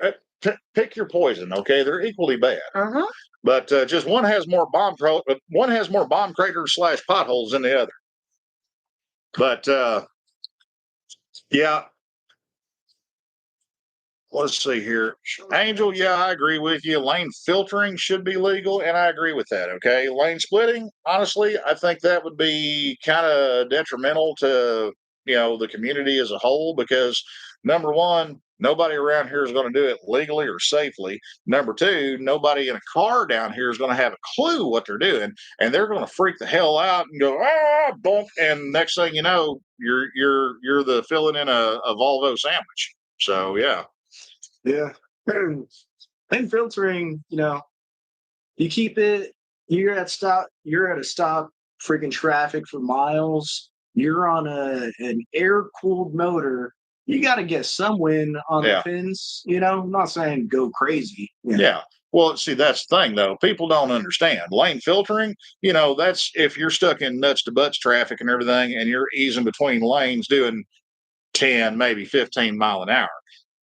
your poison, okay? They're equally bad. Uh-huh. But just one has more bomb craters / potholes than the other. But yeah. Let's see here. Angel, yeah, I agree with you. Lane filtering should be legal, and I agree with that. Okay. Lane splitting, honestly, I think that would be kind of detrimental to the community as a whole because number one, nobody around here is going to do it legally or safely. Number two, nobody in a car down here is going to have a clue what they're doing, and they're going to freak the hell out and go bump, and next thing you know, you're the filling in a Volvo sandwich. So yeah. Yeah. And filtering, you keep it, you're at a stop freaking traffic for miles. You're on an air-cooled motor. You got to get some wind on the fins, I'm not saying go crazy. Yeah. Well, see, that's the thing, though. People don't understand lane filtering. That's if you're stuck in nuts to butts traffic and everything, and you're easing between lanes doing 10, maybe 15 mile an hour.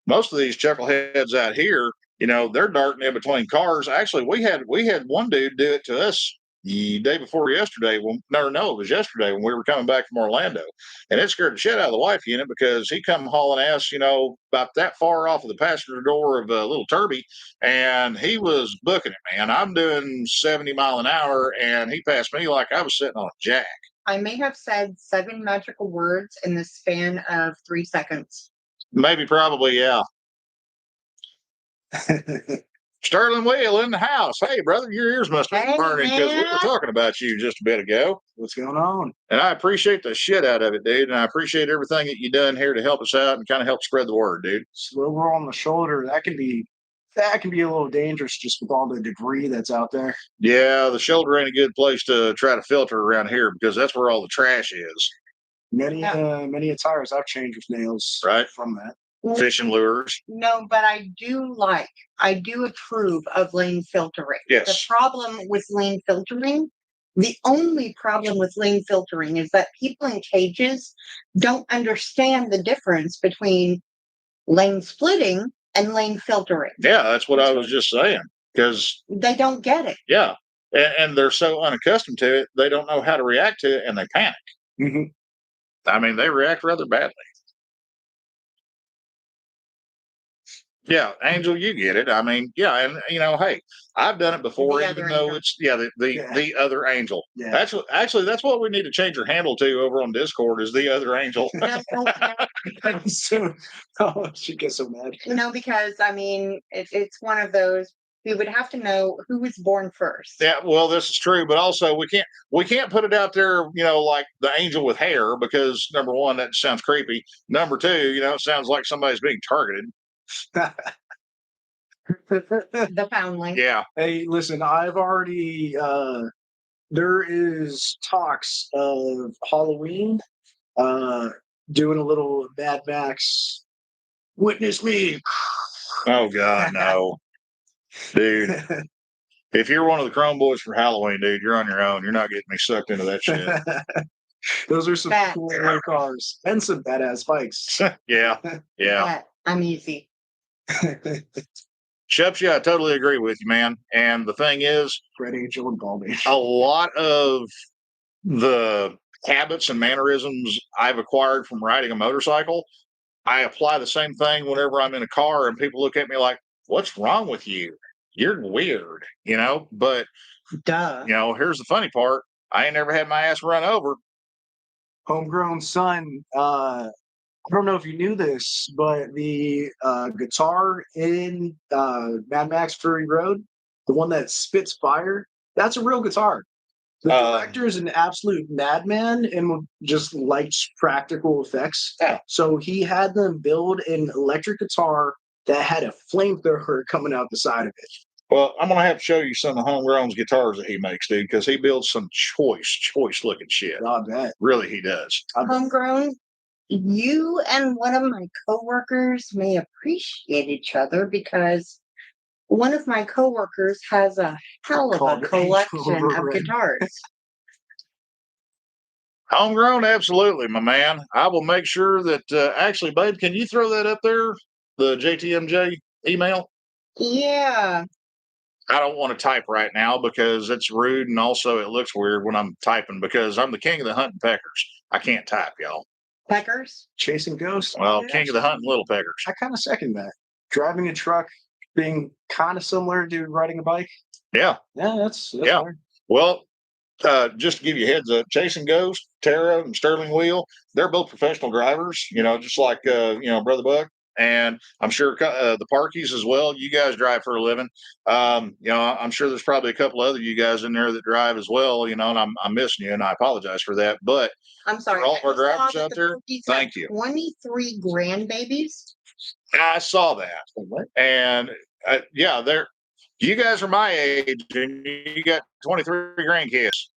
Most of these chuckleheads out here, they're darting in between cars. Actually, we had one dude do it to us the day before yesterday. No, it was yesterday when we were coming back from Orlando, and it scared the shit out of the wife unit because he come hauling ass, about that far off of the passenger door of a little Turby, and he was booking it, man. I'm doing 70 mile an hour, and he passed me like I was sitting on a jack. I may have said 7 magical words in the span of 3 seconds. Maybe, probably, yeah. Sterling Wheel in the house. Hey, brother, your ears must be burning because we were talking about you just a bit ago. What's going on? And I appreciate the shit out of it, dude. And I appreciate everything that you done here to help us out and kind of help spread the word, dude. Slower on the shoulder. That can be a little dangerous just with all the debris that's out there. Yeah, the shoulder ain't a good place to try to filter around here because that's where all the trash is. Many a tires I've changed with nails right from that. Fishing lures. No, but I do approve of lane filtering. Yes. The problem with lane filtering, the only problem with lane filtering is that people in cages don't understand the difference between lane splitting and lane filtering. Yeah, that's what I was just saying. Because they don't get it. Yeah. And they're so unaccustomed to it, they don't know how to react to it and they panic. Mm-hmm. I mean, they react rather badly. Yeah, Angel, you get it. I mean, yeah, and hey, I've done it before, even though angel. It's the other Angel. Yeah. That's what we need to change your handle to over on Discord is the other Angel. She gets so mad. Because I mean, it's one of those. We would have to know who was born first. Yeah, well, this is true, but also we can't put it out there, like the angel with hair, because number one, that sounds creepy. Number two, it sounds like somebody's being targeted. The foundling. Yeah. Hey, listen, I've already there is talks of Halloween doing a little Mad Max witness me. Oh God, no. Dude. If you're one of the Chrome Boys for Halloween, dude, you're on your own. You're not getting me sucked into that shit. Those are some cool cars and some badass bikes. Yeah. I'm easy. Shups, yeah, I totally agree with you, man. And the thing is, Red Angel and Baldy. A lot of the habits and mannerisms I've acquired from riding a motorcycle, I apply the same thing whenever I'm in a car and people look at me like, what's wrong with you? You're weird, but duh. Here's the funny part. I ain't never had my ass run over. Homegrown son, I don't know if you knew this, but the guitar in Mad Max Fury Road, the one that spits fire, that's a real guitar. The director is an absolute madman and just likes practical effects. Yeah. So he had them build an electric guitar that had a flamethrower coming out the side of it. Well, I'm going to have to show you some of Homegrown's guitars that he makes, dude, because he builds some choice looking shit. I bet. Really, he does. Homegrown, you and one of my coworkers may appreciate each other because one of my coworkers has a hell of a collection of guitars. Homegrown, absolutely, my man. I will make sure that, actually, babe, can you throw that up there? The JTMJ email? Yeah. I don't want to type right now because it's rude and also it looks weird when I'm typing because I'm the king of the hunting peckers. I can't type, y'all. Peckers? Chasing ghosts? Well, king of the hunting little peckers. I kind of second that. Driving a truck being kind of similar to riding a bike. Yeah. Yeah, that's yeah. Hard. Well, just to give you a heads up, Chasing Ghost, Tara, and Sterling Wheel, they're both professional drivers, just like, Brother Buck. And I'm sure the Parkies as well. You guys drive for a living. I'm sure there's probably a couple other you guys in there that drive as well, and I'm missing you, and I apologize for that. But I'm sorry. For all of our drivers out there, thank you. 23 grandbabies. I saw that. What? And you guys are my age, and you got 23 grandkids.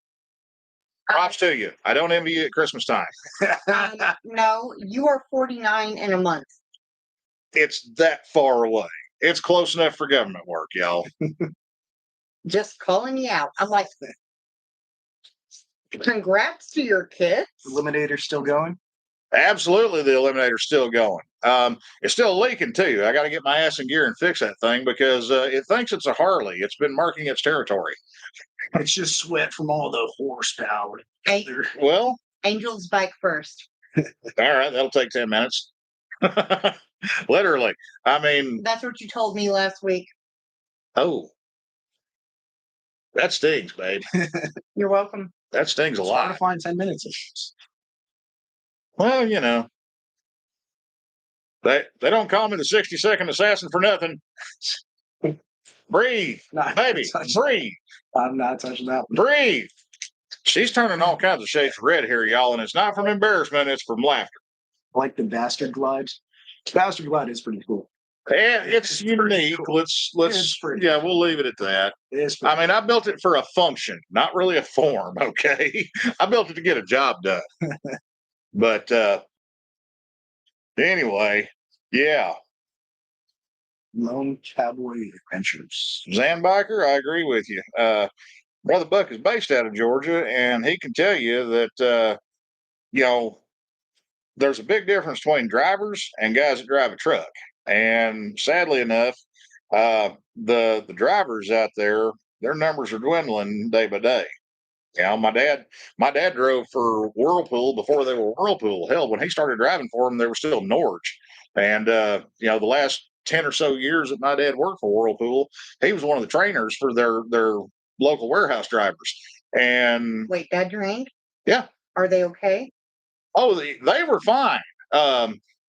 Props to you. I don't envy you at Christmas time. No, you are 49 in a month. It's that far away. it's close enough for government work, y'all. Just calling you out. I'm like, congrats to your kids. Eliminator's still going. Absolutely, the eliminator's still going. It's still leaking too. I got to get my ass in gear and fix that thing because it thinks it's a Harley. It's been marking its territory. It's just sweat from all the horsepower. Well, Angel's bike first. all right, that'll take 10 minutes. Literally. I mean, That's what you told me last week. oh, that stings, babe. You're welcome. That stings a It's hard to lot. find 10 minutes. Well, you know, they don't call me the 60-second assassin for nothing. Breathe, Not baby, touching- breathe, I'm not touching that one. breathe. She's turning all kinds of shades of red here, y'all, and it's not from embarrassment; it's from laughter. I like the bastard glide. Bastard glide is pretty cool. Yeah, it's It's pretty unique. cool. Let's It's pretty yeah, we'll leave it at that. It is I mean, I built it for a function, not really a form. Okay, I built it to get a job done. But anyway, yeah, Lone Cowboy Adventures. Zandbiker, I agree with you. Brother Buck is based out of Georgia, and he can tell you that you know there's a big difference between drivers and guys that drive a truck. And sadly enough, the drivers out there, their numbers are dwindling day by day. You know, my dad drove for Whirlpool before they were Whirlpool. Hell, when he started driving for them, they were still Norge. And you know, the last 10 or so years that my dad worked for Whirlpool, he was one of the trainers for their local warehouse drivers. And Wait, Dad drained? Yeah. Are they okay? oh, they were fine.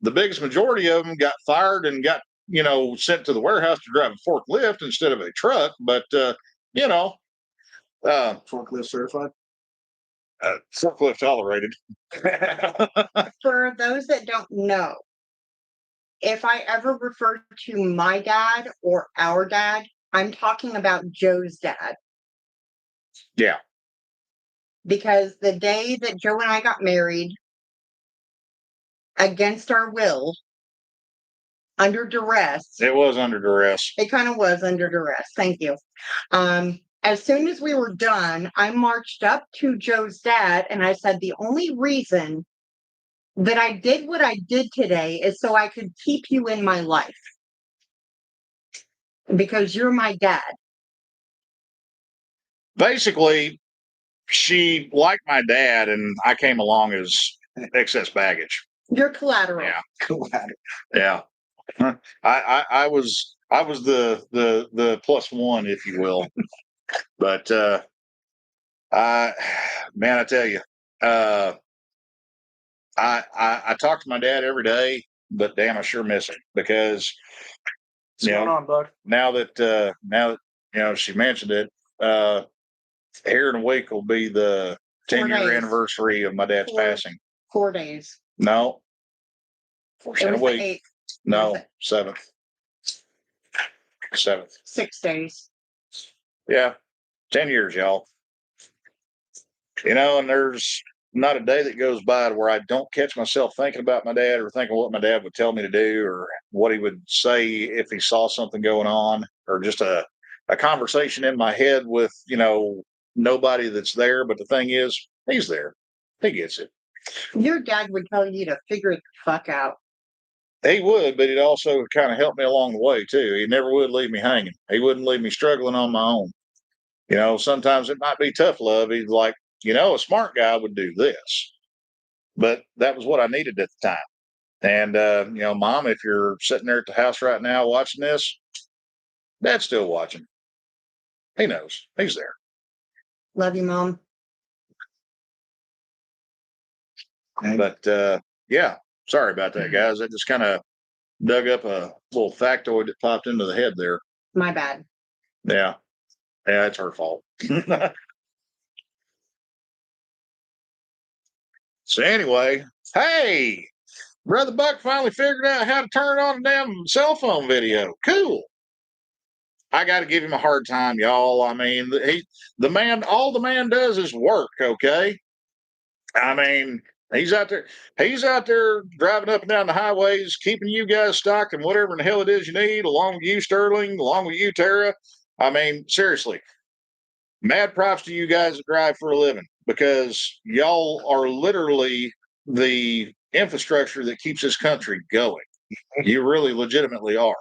The biggest majority of them got fired and got, you know, sent to the warehouse to drive a forklift instead of a truck. But you know, Forklift certified. forklift tolerated. For those that don't know, if I ever refer to my dad or our dad, I'm talking about Joe's dad. Yeah. Because the day that Joe and I got married, against our will, under duress, It was under duress. it kind of was under duress. Thank you. As soon as we were done, I marched up to Joe's dad and I said, the only reason that I did what I did today is so I could keep you in my life. Because you're my dad. Basically, she liked my dad, and I came along as excess baggage. You're collateral. Yeah. Cool. Yeah. I was the plus one, if you will. But I tell you, I talk to my dad every day, but damn, I sure miss him because What's going on, Buck? now that you know she mentioned it, here in a week will be the 10-year days. anniversary of my dad's 4 passing. 4 days. No, It in a was the week. 8th. No, Was it? 7th. 6 days. Yeah, 10 years, y'all. You know, and there's not a day that goes by where I don't catch myself thinking about my dad or thinking what my dad would tell me to do or what he would say if he saw something going on or just a conversation in my head with, you know, nobody that's there. But the thing is, he's there. He gets it. Your dad would tell you to figure it the fuck out. He would, but he'd also kind of help me along the way too. He never would leave me hanging. He wouldn't leave me struggling on my own. You know, sometimes it might be tough love. He's like, you know, a smart guy would do this. But that was what I needed at the time. And you know, Mom, if you're sitting there at the house right now watching this, Dad's still watching. He knows. He's there. Love you, Mom. But yeah, sorry about that, guys. I just kind of dug up a little factoid that popped into the head there. My bad. Yeah. Yeah, it's her fault. So anyway, hey, Brother Buck finally figured out how to turn on a damn cell phone video. Cool. I got to give him a hard time, y'all. I mean, all the man does is work, okay? I mean, He's out there. He's out there driving up and down the highways, keeping you guys stocked in whatever in the hell it is you need, along with you, Sterling, along with you, Tara. I mean, seriously, mad props to you guys that drive for a living because y'all are literally the infrastructure that keeps this country going. You really legitimately are.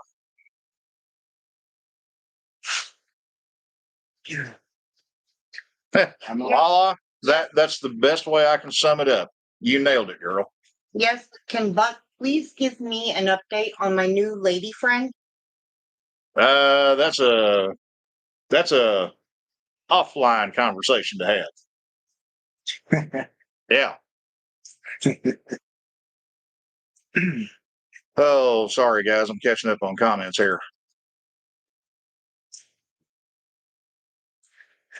Lala, that's the best way I can sum it up. You nailed it, girl. Yes, can Buck please give me an update on my new lady friend? That's a offline conversation to have. Yeah. Oh, sorry guys, I'm catching up on comments here.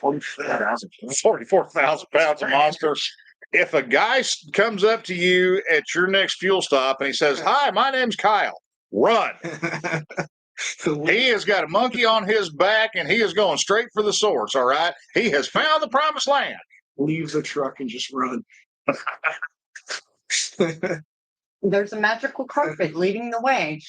44,000 pounds of monsters. If a guy comes up to you at your next fuel stop and he says, "Hi, my name's Kyle," run. He has got a monkey on his back and he is going straight for the source. All right. He has found the promised land. Leave the truck and just run. There's a magical carpet leading the way.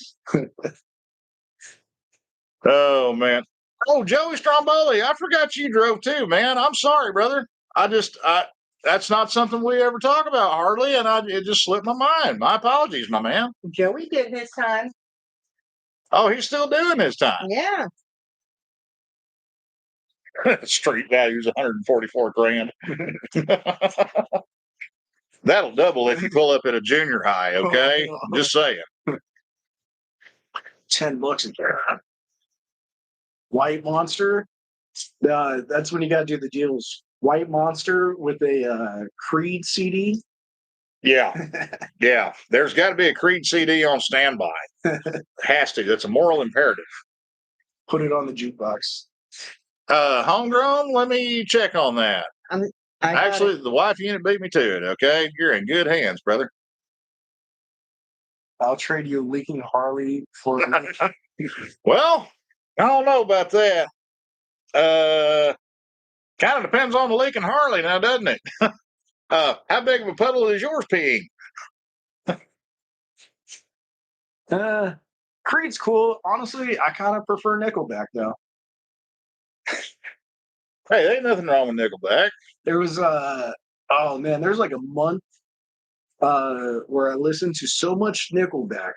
Oh man. Oh, Joey Stromboli, I forgot you drove too, man. I'm sorry, brother. That's not something we ever talk about hardly, and it just slipped my mind. My apologies, my man. Joey did his time. Oh, he's still doing his time. Yeah. Street value's 144 grand. That'll double if you pull up at a junior high, okay? Just saying. $10 a year. White Monster. That's when you gotta do the deals. White Monster with a Creed CD. Yeah. Yeah. There's got to be a Creed CD on standby. Has to. That's a moral imperative. Put it on the jukebox. Homegrown, let me check on that. Actually, the wife unit beat me to it, okay? You're in good hands, brother. I'll trade you a leaking Harley for. Well, I don't know about that. Kind of depends on the leaking Harley now, doesn't it? How big of a puddle is yours peeing? Creed's cool. Honestly, I kind of prefer Nickelback though. Hey, there ain't nothing wrong with Nickelback. There was oh man, there's like a month where I listened to so much Nickelback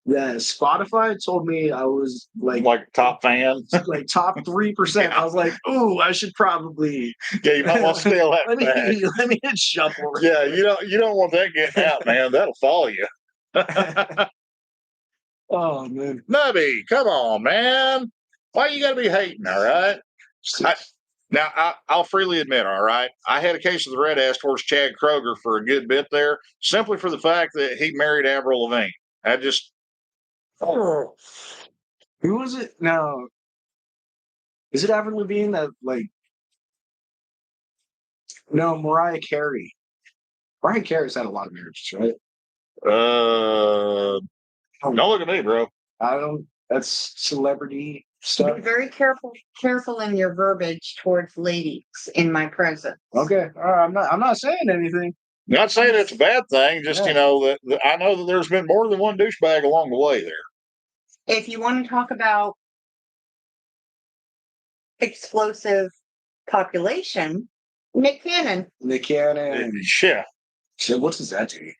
that Spotify told me I was like top fan, like top 3%. I was like, ooh, I should probably you might want to steal that. let me hit shuffle. Yeah, you don't want that getting out, man. That'll follow you. Oh man, Nubby, come on, man. Why you gotta be hating? All right. I'll freely admit, all right, I had a case of the red ass towards Chad Kroger for a good bit there, simply for the fact that he married Avril Lavigne. I just. Oh. Who was it? No. Is it Avril Lavigne that like? No, Mariah Carey. Mariah Carey's had a lot of marriages, right? Don't look at me, bro. I don't. That's celebrity stuff. Be very careful in your verbiage towards ladies in my presence. Okay, I'm not saying anything. Not saying it's a bad thing. Just Yeah. you know that I know that there's been more than one douchebag along the way there. If you want to talk about explosive population, Nick Cannon. Yeah. So what does that do?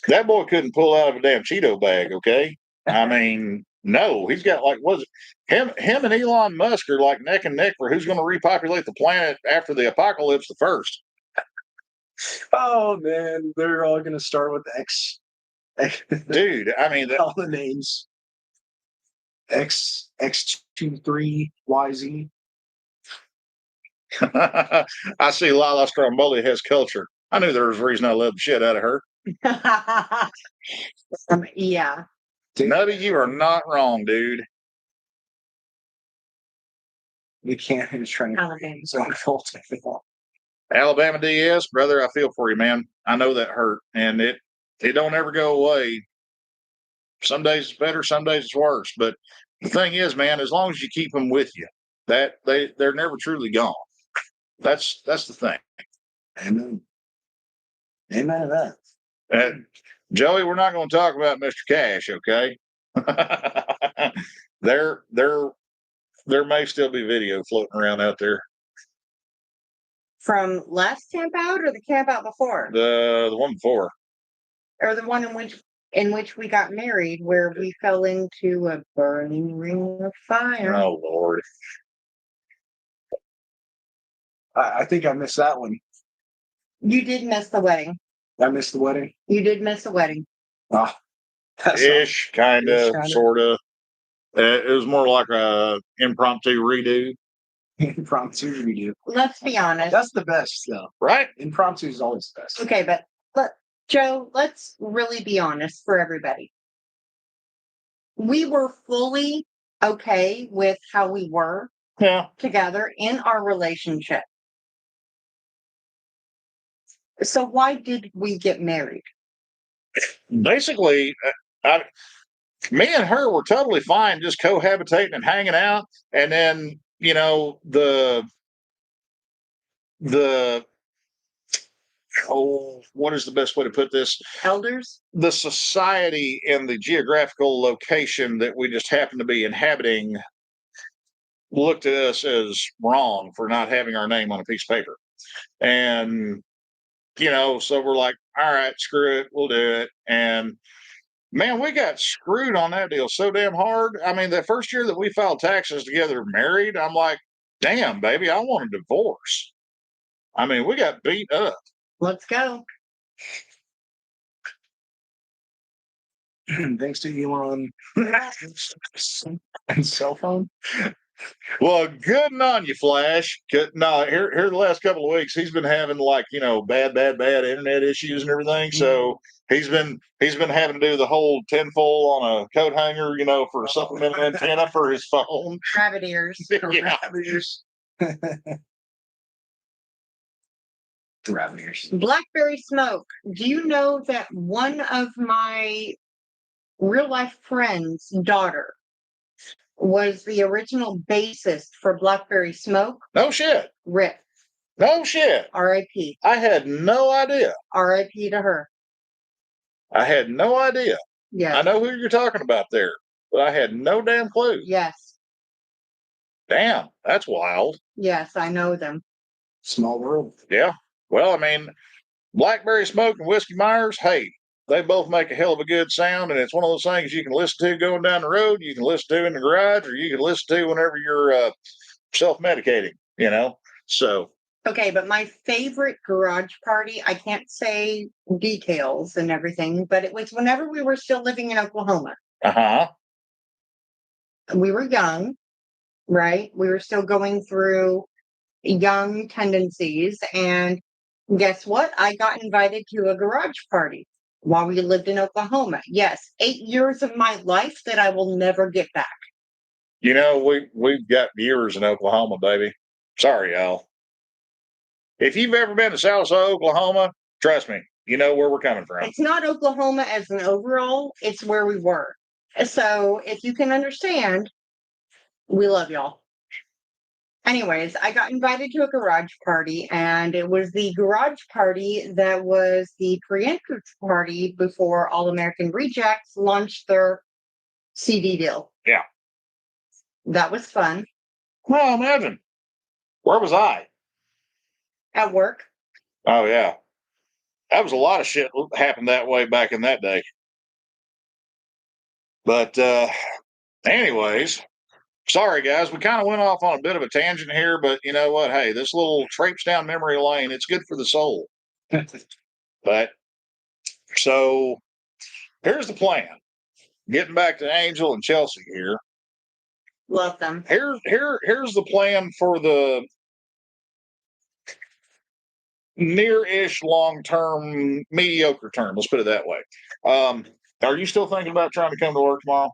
That boy couldn't pull out of a damn Cheeto bag, okay? I mean, no, he's got like was it him and Elon Musk are like neck and neck for who's going to repopulate the planet after the apocalypse the first. Oh man, they're all gonna start with X. Dude, I mean all the names. X23YZ. I see Lala Stromboli has culture. I knew there was a reason I loved the shit out of her. Yeah. Nutty, you are not wrong, dude. You can't. He's trying to Alabama. his own fault. Alabama DS, brother, I feel for you, man. I know that hurt, and it don't ever go away. Some days it's better, some days it's worse. But the thing is, man, as long as you keep them with you, that they're never truly gone. That's the thing. Amen. Amen to that. Joey, we're not going to talk about Mr. Cash, okay? there may still be video floating around out there. From last camp out or the camp out before? The one before. Or the one in which we got married, where we fell into a burning ring of fire. Oh Lord. I think I missed that one. You did miss the wedding. I missed the wedding. You did miss the wedding. Ah, that's Ish, kind Ish, of, kinda. sort of. It was more like a impromptu redo, impromptu redo. Let's be honest. That's the best, though. right? Impromptu is always the best. Okay, but Joe, let's really be honest for everybody. We were fully okay with how we were Yeah. together in our relationship. So why did we get married? Basically, me and her were totally fine just cohabitating and hanging out. And then, what is the best way to put this? Elders? The society and the geographical location that we just happen to be inhabiting looked at us as wrong for not having our name on a piece of paper. And, so we're like, all right, screw it, we'll do it. And man, we got screwed on that deal so damn hard. I mean, the first year that we filed taxes together married, I'm like, damn, baby, I want a divorce. I mean, we got beat up. Let's go. Thanks to Elon and cell phone. Well, good on you, Flash. No, here the last couple of weeks, he's been having bad internet issues and everything. So he's been having to do the whole tinfoil on a coat hanger, for a supplemental antenna for his phone. Rabbit ears. Yeah. Rabbit ears. Rabbit ears. Blackberry smoke. Do you know that one of my real life friends' daughter was the original bassist for Blackberry Smoke? No shit. Rip. No shit. R.I.P. I had no idea. R.I.P. to her. I had no idea. Yes. I know who you're talking about there, but I had no damn clue. Yes. Damn, that's wild. Yes, I know them. Small world. Yeah. Well, I mean, Blackberry Smoke and Whiskey Myers, hey, they both make a hell of a good sound, and it's one of those things you can listen to going down the road, you can listen to in the garage, or you can listen to whenever you're self-medicating, So. Okay, but my favorite garage party, I can't say details and everything, but it was whenever we were still living in Oklahoma. Uh-huh. We were young, right? We were still going through young tendencies, and guess what? I got invited to a garage party while we lived in Oklahoma. Yes, 8 years of my life that I will never get back. We've got viewers in Oklahoma, baby. Sorry, y'all. If you've ever been to Salsa, Oklahoma, trust me, you know where we're coming from. It's not Oklahoma as an overall, it's where we were. So if you can understand, we love y'all. Anyways, I got invited to a garage party, and it was the garage party that was the pre-entrance party before All American Rejects launched their CD deal. Yeah. That was fun. Well, imagine. Where was I? At work. Oh, yeah. That was a lot of shit happened that way back in that day. But anyways, sorry, guys. We kind of went off on a bit of a tangent here, but you know what? Hey, this little traipse down memory lane, it's good for the soul. But so here's the plan. Getting back to Angel and Chelsea here. Love them. Here's the plan for the near-ish long-term, mediocre term. Let's put it that way. Are you still thinking about trying to come to work tomorrow?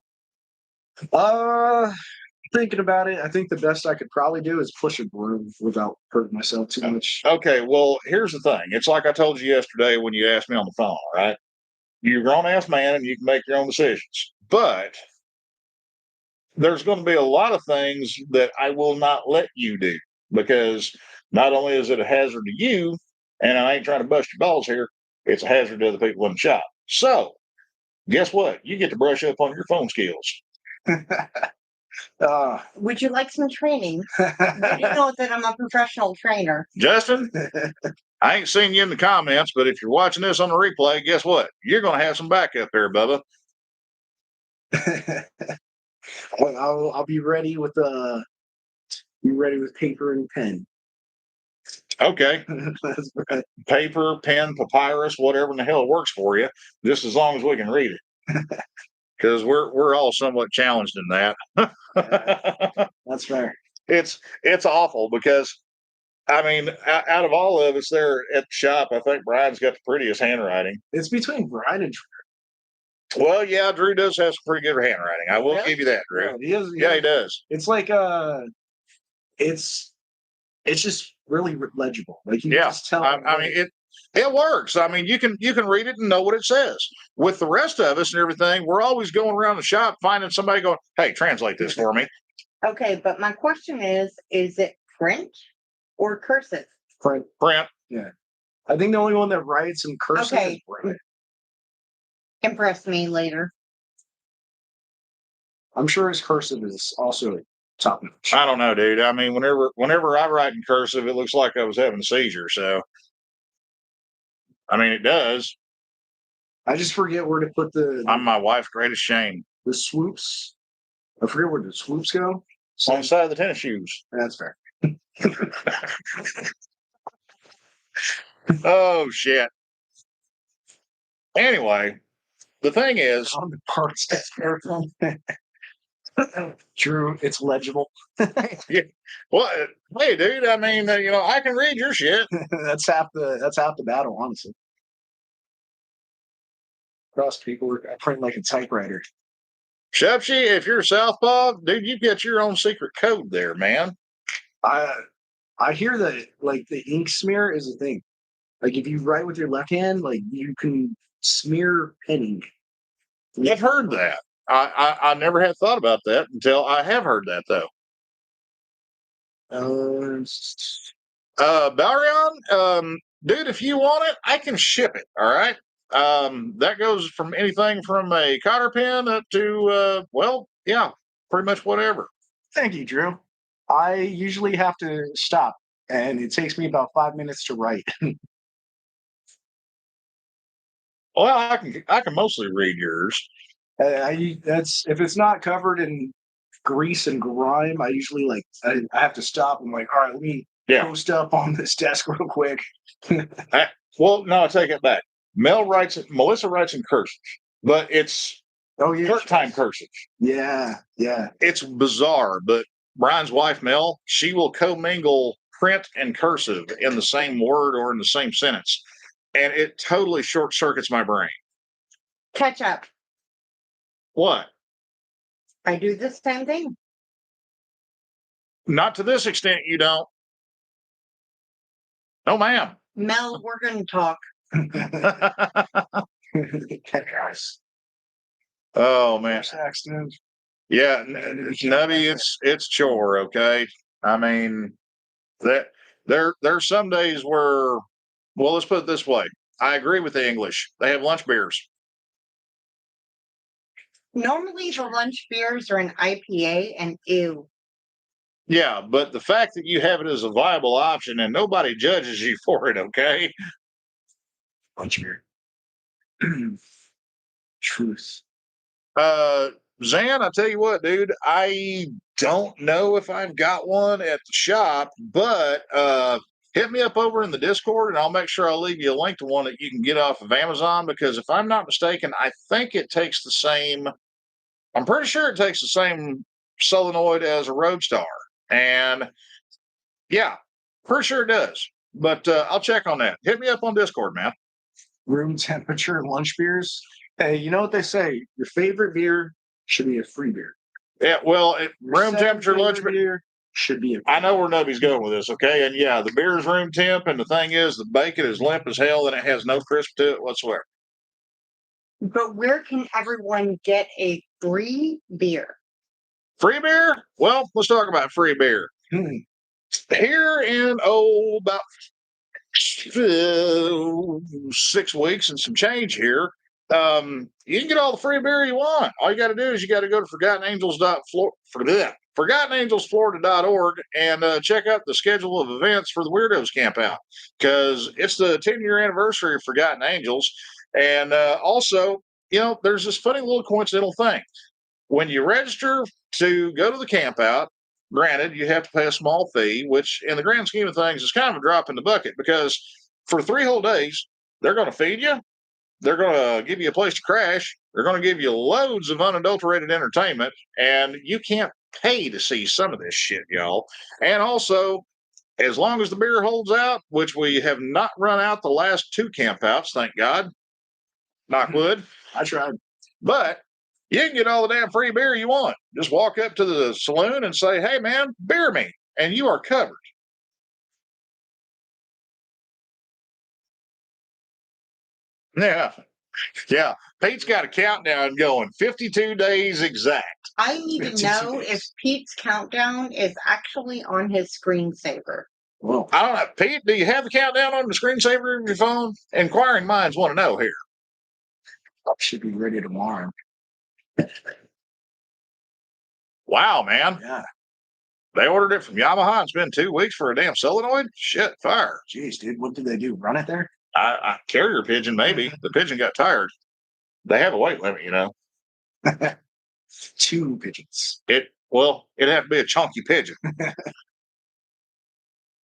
Thinking about it, I think the best I could probably do is push a broom without hurting myself too much. Okay, well, here's the thing. It's like I told you yesterday when you asked me on the phone, all right? You're a grown-ass man and you can make your own decisions. But there's going to be a lot of things that I will not let you do because not only is it a hazard to you, and I ain't trying to bust your balls here, it's a hazard to the people in the shop. So, guess what? You get to brush up on your phone skills. Would you like some training? You know that I'm a professional trainer. Justin, I ain't seen you in the comments, but if you're watching this on the replay, guess what? You're going to have some backup here, Bubba. I'll be ready with paper and pen. Okay. That's right. Paper, pen, papyrus, whatever in the hell works for you, just as long as we can read it. Because we're all somewhat challenged in that. That's fair. It's awful because, I mean, out of all of us there at the shop, I think Brian's got the prettiest handwriting. It's between Brian and Well, yeah, Drew does have some pretty good handwriting. I will give you that, Drew. Yeah, he does. It's like it's just really legible. Like you can just tell. I mean, it works. I mean, you can read it and know what it says. With the rest of us and everything, we're always going around the shop finding somebody going, "Hey, translate this for me." Okay, but my question is it print or cursive? Print. Yeah. I think the only one that writes in cursive is Brian. Impress me later. I'm sure his cursive is also top notch. I don't know, dude. I mean, whenever I write in cursive, it looks like I was having a seizure. So, I mean, it does. I just forget where to put I'm my wife's greatest shame. The swoops. I forget where the swoops go. On the side of the tennis shoes. That's fair. Oh shit. Anyway, the thing is, on the parts. True, it's legible. yeah. Well, hey, dude. I mean, I can read your shit. That's half the battle, honestly. Cross people, I print like a typewriter. Shepsy, if you're southpaw, dude, you've got your own secret code there, man. I hear that like the ink smear is a thing. Like if you write with your left hand, like you can smear pen ink. I've heard that. I never had thought about that until I have heard that though. Balrion, dude, if you want it, I can ship it. All right. That goes from anything from a cotter pen up to pretty much whatever. Thank you, Drew. I usually have to stop, and it takes me about 5 minutes to write. Well, I can mostly read yours. That's if it's not covered in grease and grime. I usually I have to stop. I'm like, all right, let me post up on this desk real quick. Well, no, I take it back. Melissa writes in cursive, but it's part-time cursive. Yeah. It's bizarre, but Brian's wife, Mel, she will commingle print and cursive in the same word or in the same sentence. And it totally short circuits my brain. Catch up. What? I do the same thing. Not to this extent, you don't. No, ma'am. Mel, we're going to talk. Oh man. Yeah, Nubby, it's chore, okay? I mean, that there's some days where, well, let's put it this way. I agree with the English. They have lunch beers. Normally the lunch beers are an IPA and ew. Yeah, but the fact that you have it as a viable option and nobody judges you for it, okay? Lunch beer. Truth. Zan, I tell you what, dude, I don't know if I've got one at the shop, but hit me up over in the Discord and I'll make sure I'll leave you a link to one that you can get off of Amazon, because if I'm not mistaken, I think it takes the same, I'm pretty sure it takes the same solenoid as a Roadstar. And yeah, pretty sure it does. But I'll check on that. Hit me up on Discord, man. Room temperature lunch beers. Hey, you know what they say? Your favorite beer should be a free beer. Yeah, well, room temperature lunch beer should be. I know where Nubby's going with this, okay? And yeah, the beer is room temp, and the thing is, the bacon is limp as hell, and it has no crisp to it whatsoever. But where can everyone get a free beer? Free beer? Well, let's talk about free beer. Here in about 6 weeks and some change here, you can get all the free beer you want. All you got to do is you got to go to ForgottenAngelsFlorida.org and check out the schedule of events for the Weirdos Campout, because it's the 10-year anniversary of Forgotten Angels. And also, there's this funny little coincidental thing. When you register to go to the campout, granted, you have to pay a small fee, which in the grand scheme of things is kind of a drop in the bucket, because for 3 whole days, they're going to feed you. They're going to give you a place to crash. They're going to give you loads of unadulterated entertainment, and you can't pay to see some of this shit, y'all. And also, as long as the beer holds out, which we have not run out the last 2 campouts, thank God, knock wood. I tried. But you can get all the damn free beer you want. Just walk up to the saloon and say, "Hey, man, beer me," and you are covered. Yeah. Yeah. Pete's got a countdown going, 52 days exact. I need to 52 know days. if Pete's countdown is actually on his screensaver. Well, I don't know. Pete, do you have the countdown on the screensaver of your phone? Inquiring minds want to know here. I should be ready tomorrow. Wow, man. Yeah. They ordered it from Yamaha. It's been 2 weeks for a damn solenoid? Shit, fire. Jeez, dude, what did they do? Run it there? I carrier pigeon, maybe. The pigeon got tired. They have a weight limit, 2 pigeons. It'd have to be a chunky pigeon.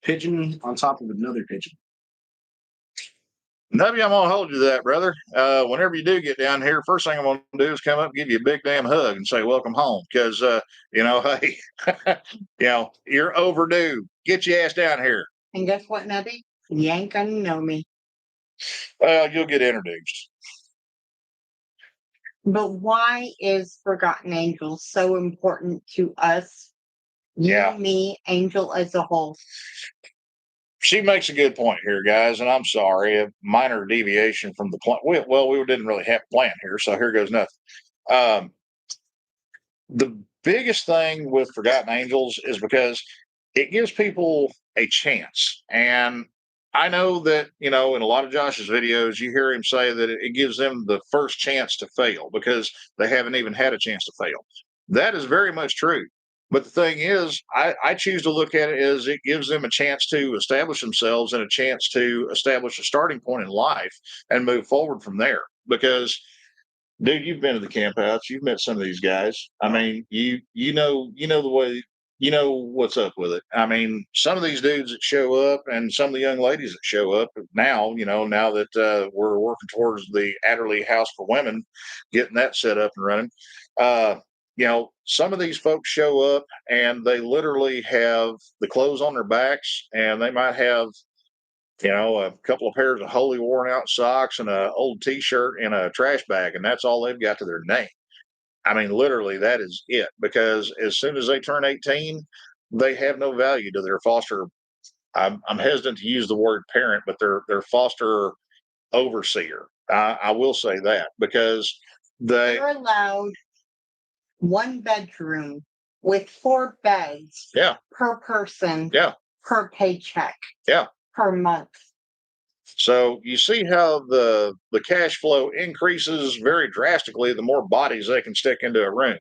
Pigeon on top of another pigeon. Nubby, I'm gonna hold you to that, brother. Whenever you do get down here, first thing I'm gonna do is come up and give you a big damn hug and say welcome home, because hey, you're overdue. Get your ass down here. And guess what, Nubby? You ain't gonna know me. Well, you'll get introduced. But why is Forgotten Angels so important to us? Yeah. You, me, Angel as a whole. She makes a good point here, guys, and I'm sorry, a minor deviation from the plan. We didn't really have a plan here, so here goes nothing. The biggest thing with Forgotten Angels is because it gives people a chance. And I know that, in a lot of Josh's videos, you hear him say that it gives them the first chance to fail because they haven't even had a chance to fail. That is very much true. But the thing is, I choose to look at it as it gives them a chance to establish themselves and a chance to establish a starting point in life and move forward from there. Because, dude, you've been to the campouts, you've met some of these guys. I mean, you know the way, what's up with it. I mean, some of these dudes that show up and some of the young ladies that show up now, now that we're working towards the Adderley House for Women, getting that set up and running. Some of these folks show up and they literally have the clothes on their backs, and they might have, a couple of pairs of wholly worn out socks and an old t-shirt and a trash bag, and that's all they've got to their name. I mean, literally, that is it, because as soon as they turn 18, they have no value to their foster. I'm hesitant to use the word parent, but their foster overseer. I will say that, because You're allowed 1 bedroom with 4 beds per person per paycheck per month. So you see how the cash flow increases very drastically the more bodies they can stick into a room.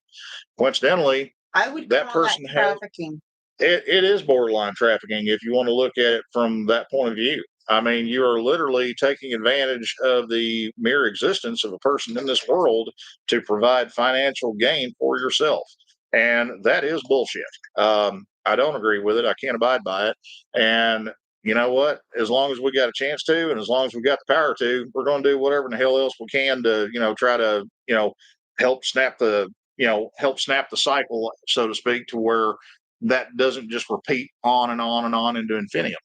Coincidentally, I would that call person that trafficking. It is borderline trafficking if you want to look at it from that point of view. I mean, you are literally taking advantage of the mere existence of a person in this world to provide financial gain for yourself. And that is bullshit. I don't agree with it. I can't abide by it. And you know what? As long as we got a chance to, and as long as we got the power to, we're going to do whatever in the hell else we can to, try to, help snap the cycle, so to speak, to where that doesn't just repeat on and on and on into infinitum.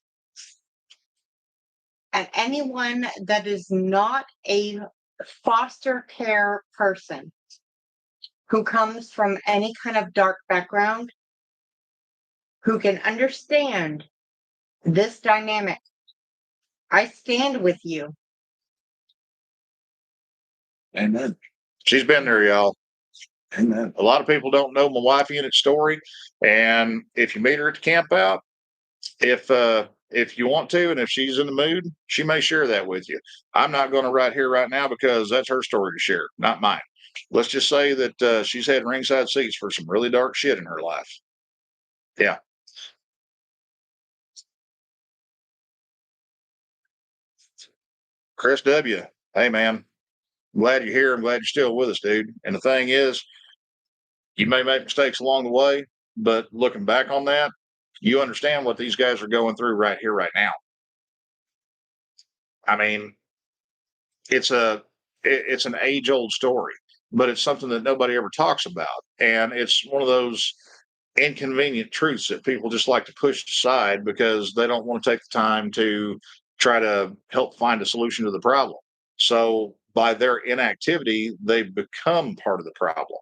And anyone that is not a foster care person who comes from any kind of dark background, who can understand this dynamic, I stand with you. Amen. She's been there, y'all. Amen. A lot of people don't know my wife unit story, and if you meet her at the camp out, if if you want to, and if she's in the mood, she may share that with you. I'm not going to right here, right now, because that's her story to share, not mine. Let's just say that she's had ringside seats for some really dark shit in her life. Yeah. Chris W. Hey, man. I'm glad you're here. I'm glad you're still with us, dude. And the thing is, you may make mistakes along the way, but looking back on that, you understand what these guys are going through right here, right now. I mean, it's an age old story, but it's something that nobody ever talks about, and it's one of those inconvenient truths that people just like to push aside because they don't want to take the time to try to help find a solution to the problem. So by their inactivity, they become part of the problem.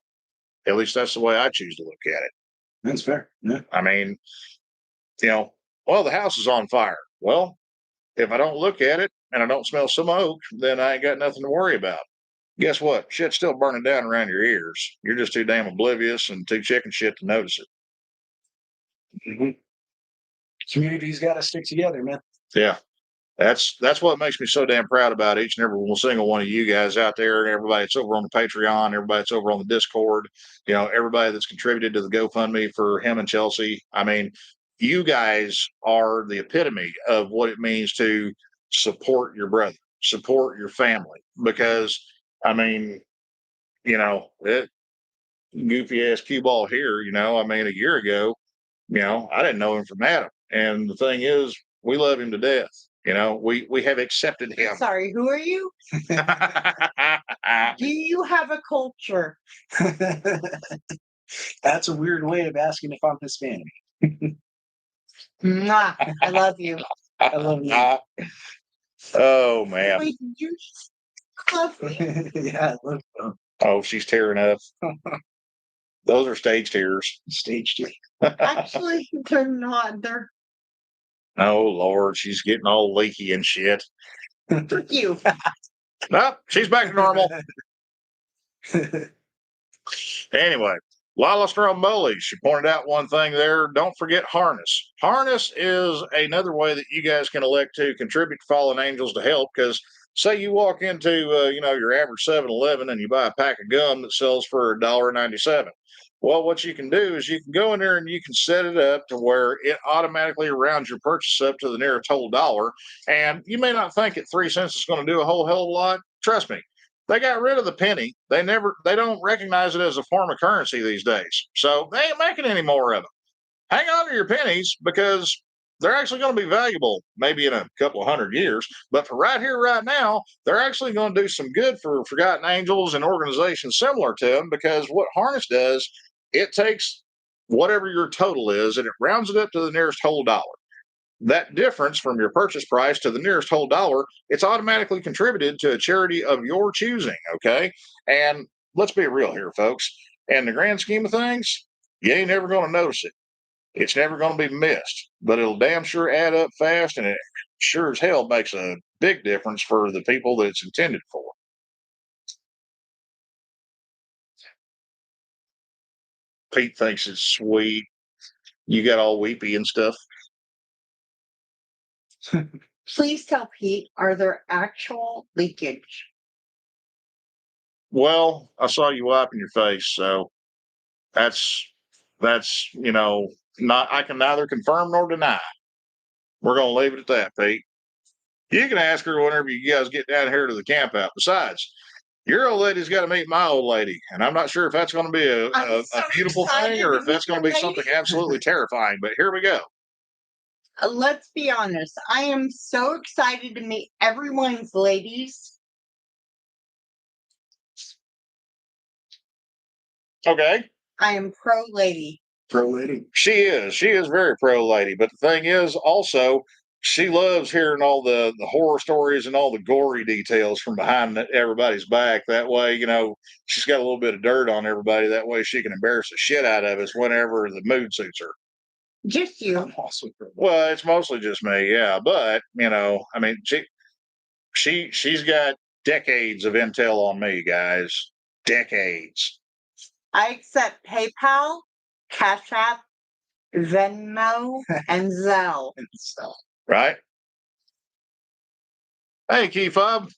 At least that's the way I choose to look at it. That's fair. Yeah. I mean, well, the house is on fire. Well, if I don't look at it and I don't smell smoke, then I ain't got nothing to worry about. Guess what? Shit's still burning down around your ears. You're just too damn oblivious and too chicken shit to notice it. Mm-hmm. Community's got to stick together, man. Yeah. That's what makes me so damn proud about each and every single one of you guys out there, and everybody that's over on the Patreon, everybody that's over on the Discord, everybody that's contributed to the GoFundMe for him and Chelsea. I mean, you guys are the epitome of what it means to support your brother, support your family, because I mean, it goofy ass cue ball here, I mean, a year ago, I didn't know him from Adam. And the thing is, we love him to death. We have accepted him. Sorry, who are you? Do you have a culture? That's a weird way of asking if I'm Hispanic. Mwah, I love you. I love you. Oh, man. Wait, did you love me? Yeah, I love them. Oh, she's tearing up. Those are stage tears. Stage 2. Actually, they're not. They're Oh, Lord, she's getting all leaky and shit. Thank you. Nope, she's back to normal. Anyway, Lala Stromboli, she pointed out one thing there. Don't forget harness. Harness is another way that you guys can elect to contribute to Fallen Angels to help, because say you walk into, your average 7-Eleven and you buy a pack of gum that sells for $1.97. Well, what you can do is you can go in there and you can set it up to where it automatically rounds your purchase up to the nearest whole dollar. And you may not think at 3 cents is going to do a whole hell of a lot. Trust me, they got rid of the penny. They don't recognize it as a form of currency these days. So they ain't making any more of them. Hang on to your pennies, because they're actually going to be valuable maybe in a couple of 100 years. But for right here, right now, they're actually going to do some good for Forgotten Angels and organizations similar to them, because what Harness does, it takes whatever your total is and it rounds it up to the nearest whole dollar. That difference from your purchase price to the nearest whole dollar, it's automatically contributed to a charity of your choosing, okay? And let's be real here, folks. In the grand scheme of things, you ain't never going to notice it. It's never going to be missed, but it'll damn sure add up fast, and it sure as hell makes a big difference for the people that it's intended for. Pete thinks it's sweet. You got all weepy and stuff. Please tell Pete, are there actual leakage? Well, I saw you wiping your face, so that's not, I can neither confirm nor deny. We're gonna leave it at that, Pete. You can ask her whenever you guys get down here to the camp out. Besides, your old lady's got to meet my old lady, and I'm not sure if that's going to be a beautiful thing or if that's going to be something absolutely terrifying. But here we go. Let's be honest. I am so excited to meet everyone's ladies. Okay. I am pro lady. Pro lady. She is very pro lady. But the thing is, also, she loves hearing all the horror stories and all the gory details from behind everybody's back. That way, she's got a little bit of dirt on everybody. That way she can embarrass the shit out of us whenever the mood suits her. Just you. I'm also pro lady. Well, it's mostly just me, yeah. But, I mean, she's got decades of intel on me, guys. Decades. I accept PayPal, Cash App, Venmo, and Zelle. And stuff. Right? Hey, Key Fob.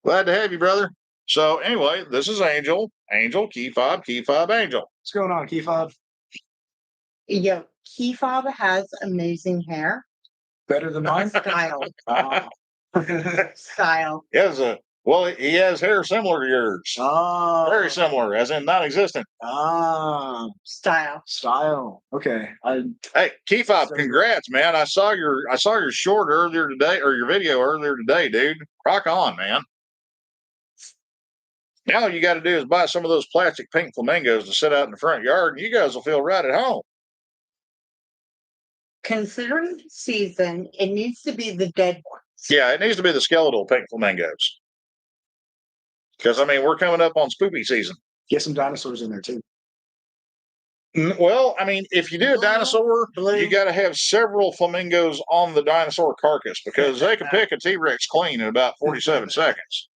Glad to have you, brother. So anyway, this is Angel. Angel, Key Fob, Angel. What's going on, Key Fob? Yo, Key Fob has amazing hair. Better than mine? Style. Ah. Style. He has hair similar to yours. Ah. Very similar, as in non-existent. Ah. Style. Style. Okay. Hey, Key Fob, So- congrats, man. I saw your short earlier today, or your video earlier today, dude. Rock on, man. Now all you got to do is buy some of those plastic pink flamingos to sit out in the front yard, and you guys will feel right at home. Considering the season, it needs to be the dead ones. Yeah, it needs to be the skeletal pink flamingos. Because, I mean, we're coming up on spoopy season. Get some dinosaurs in there too. Well, I mean, if you do a dinosaur, Blue. you got to have several flamingos on the dinosaur carcass because they can pick a T-Rex clean in about 47 seconds.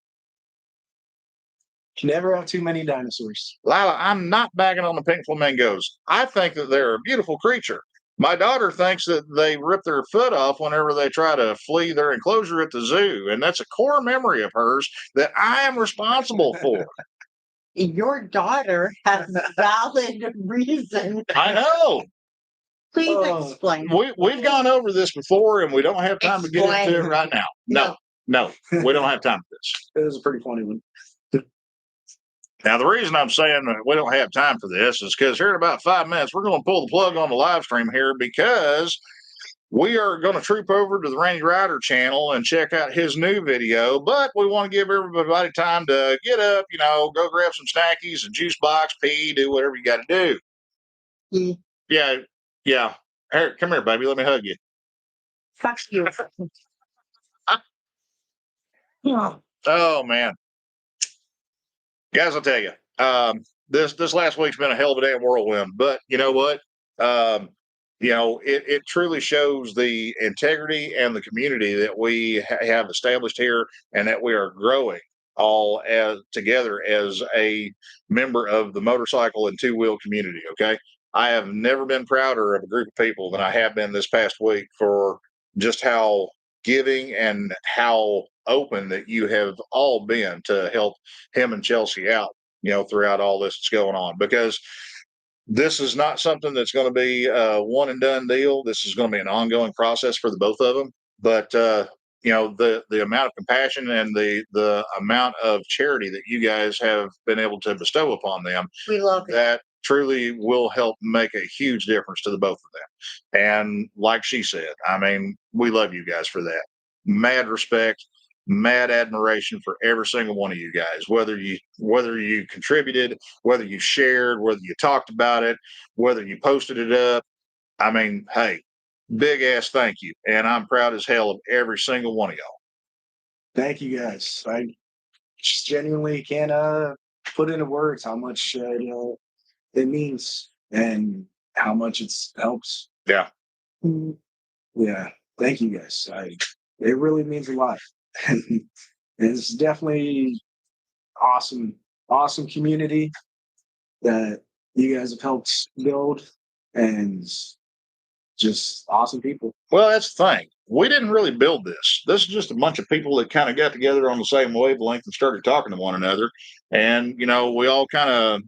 You never have too many dinosaurs. Lila, I'm not bagging on the pink flamingos. I think that they're a beautiful creature. My daughter thinks that they rip their foot off whenever they try to flee their enclosure at the zoo, and that's a core memory of hers that I am responsible for. Your daughter has valid reason. I know. Please Oh, explain. We've gone over this before, and we don't have time to get into it Explain. right now. No, we don't have time for this. It was a pretty funny one. Now, the reason I'm saying that we don't have time for this is because here in about 5 minutes, we're going to pull the plug on the live stream here because we are going to troop over to the Randy Ryder channel and check out his new video. But we want to give everybody time to get up, go grab some snackies, a juice box, pee, do whatever you got to do. Yeah. Here, come here, baby. Let me hug you. Fuck you. Oh, man. Guys, I'll tell you, this last week's been a hell of a damn whirlwind. But you know what? It truly shows the integrity and the community that we have established here, and that we are growing all as together as a member of the motorcycle and two-wheel community. Okay, I have never been prouder of a group of people than I have been this past week for just how giving and how open that you have all been to help him and Chelsea out, throughout all this that's going on, because this is not something that's going to be a one and done deal. This is going to be an ongoing process for the both of them. But the amount of compassion and the amount of charity that you guys have been able to bestow upon them, We love it. that truly will help make a huge difference to the both of them. And like she said, I mean, we love you guys for that. Mad respect, mad admiration for every single one of you guys, whether you contributed, whether you shared, whether you talked about it, whether you posted it up. I mean, hey, big ass thank you. And I'm proud as hell of every single one of y'all. Thank you guys. I just genuinely can't put into words how much it means and how much it helps. Yeah. Yeah. Thank you guys. It really means a lot. And it's definitely awesome community that you guys have helped build, and just awesome people. Well, that's the thing. We didn't really build this. This is just a bunch of people that kind of got together on the same wavelength and started talking to one another. And, we all kind of,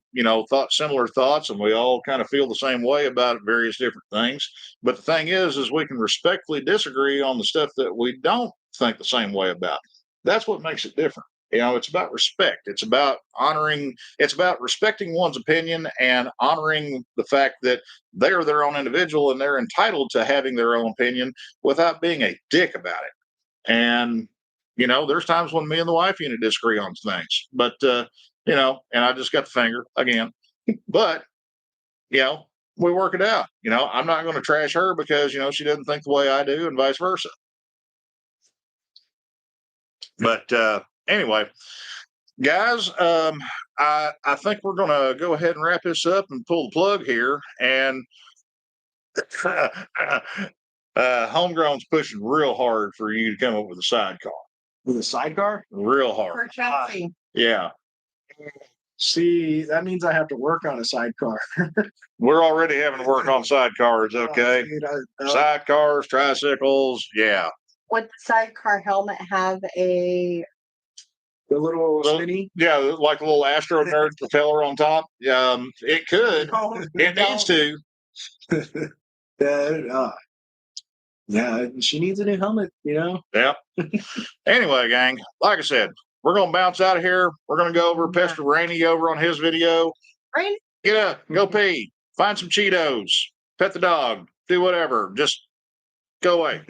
thought similar thoughts, and we all kind of feel the same way about various different things. But the thing is we can respectfully disagree on the stuff that we don't think the same way about. That's what makes it different. It's about respect. It's about honoring, it's about respecting one's opinion and honoring the fact that they are their own individual and they're entitled to having their own opinion without being a dick about it. And, there's times when me and the wife disagree on things, but, and I just got the finger again, but, we work it out. I'm not going to trash her because, she doesn't think the way I do, and vice versa. But, anyway, guys, I think we're going to go ahead and wrap this up and pull the plug here. And Homegrown's pushing real hard for you to come up with a sidecar. With a sidecar? Real hard. For Chelsea. Yeah. See, that means I have to work on a sidecar. We're already having to work on sidecars. Okay, sidecars, tricycles. Yeah, Would the sidecar helmet have a the little Well, spinny. yeah, like a little Astro Nerd propeller on top. It could. It needs to. Yeah, she needs a new helmet. Yep. Anyway, gang, like I said, we're gonna bounce out of here. We're gonna go over pester Rainy over on his video. rain? Get up, go pee, find some Cheetos, pet the dog, do whatever. Just go away.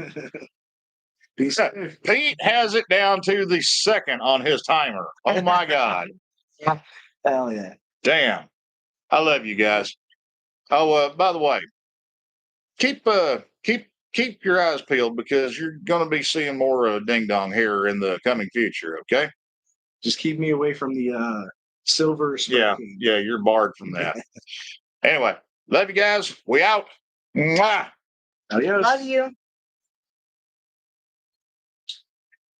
Peace. Pete has it down to the second on his timer. Oh my God. Hell yeah. Damn. I love you guys. Oh, by the way, keep your eyes peeled because you're gonna be seeing more ding dong here in the coming future, okay? Just keep me away from the silver Yeah, smoking. yeah, you're barred from that. Anyway, love you guys. We out. Mwah. Adios. Love you.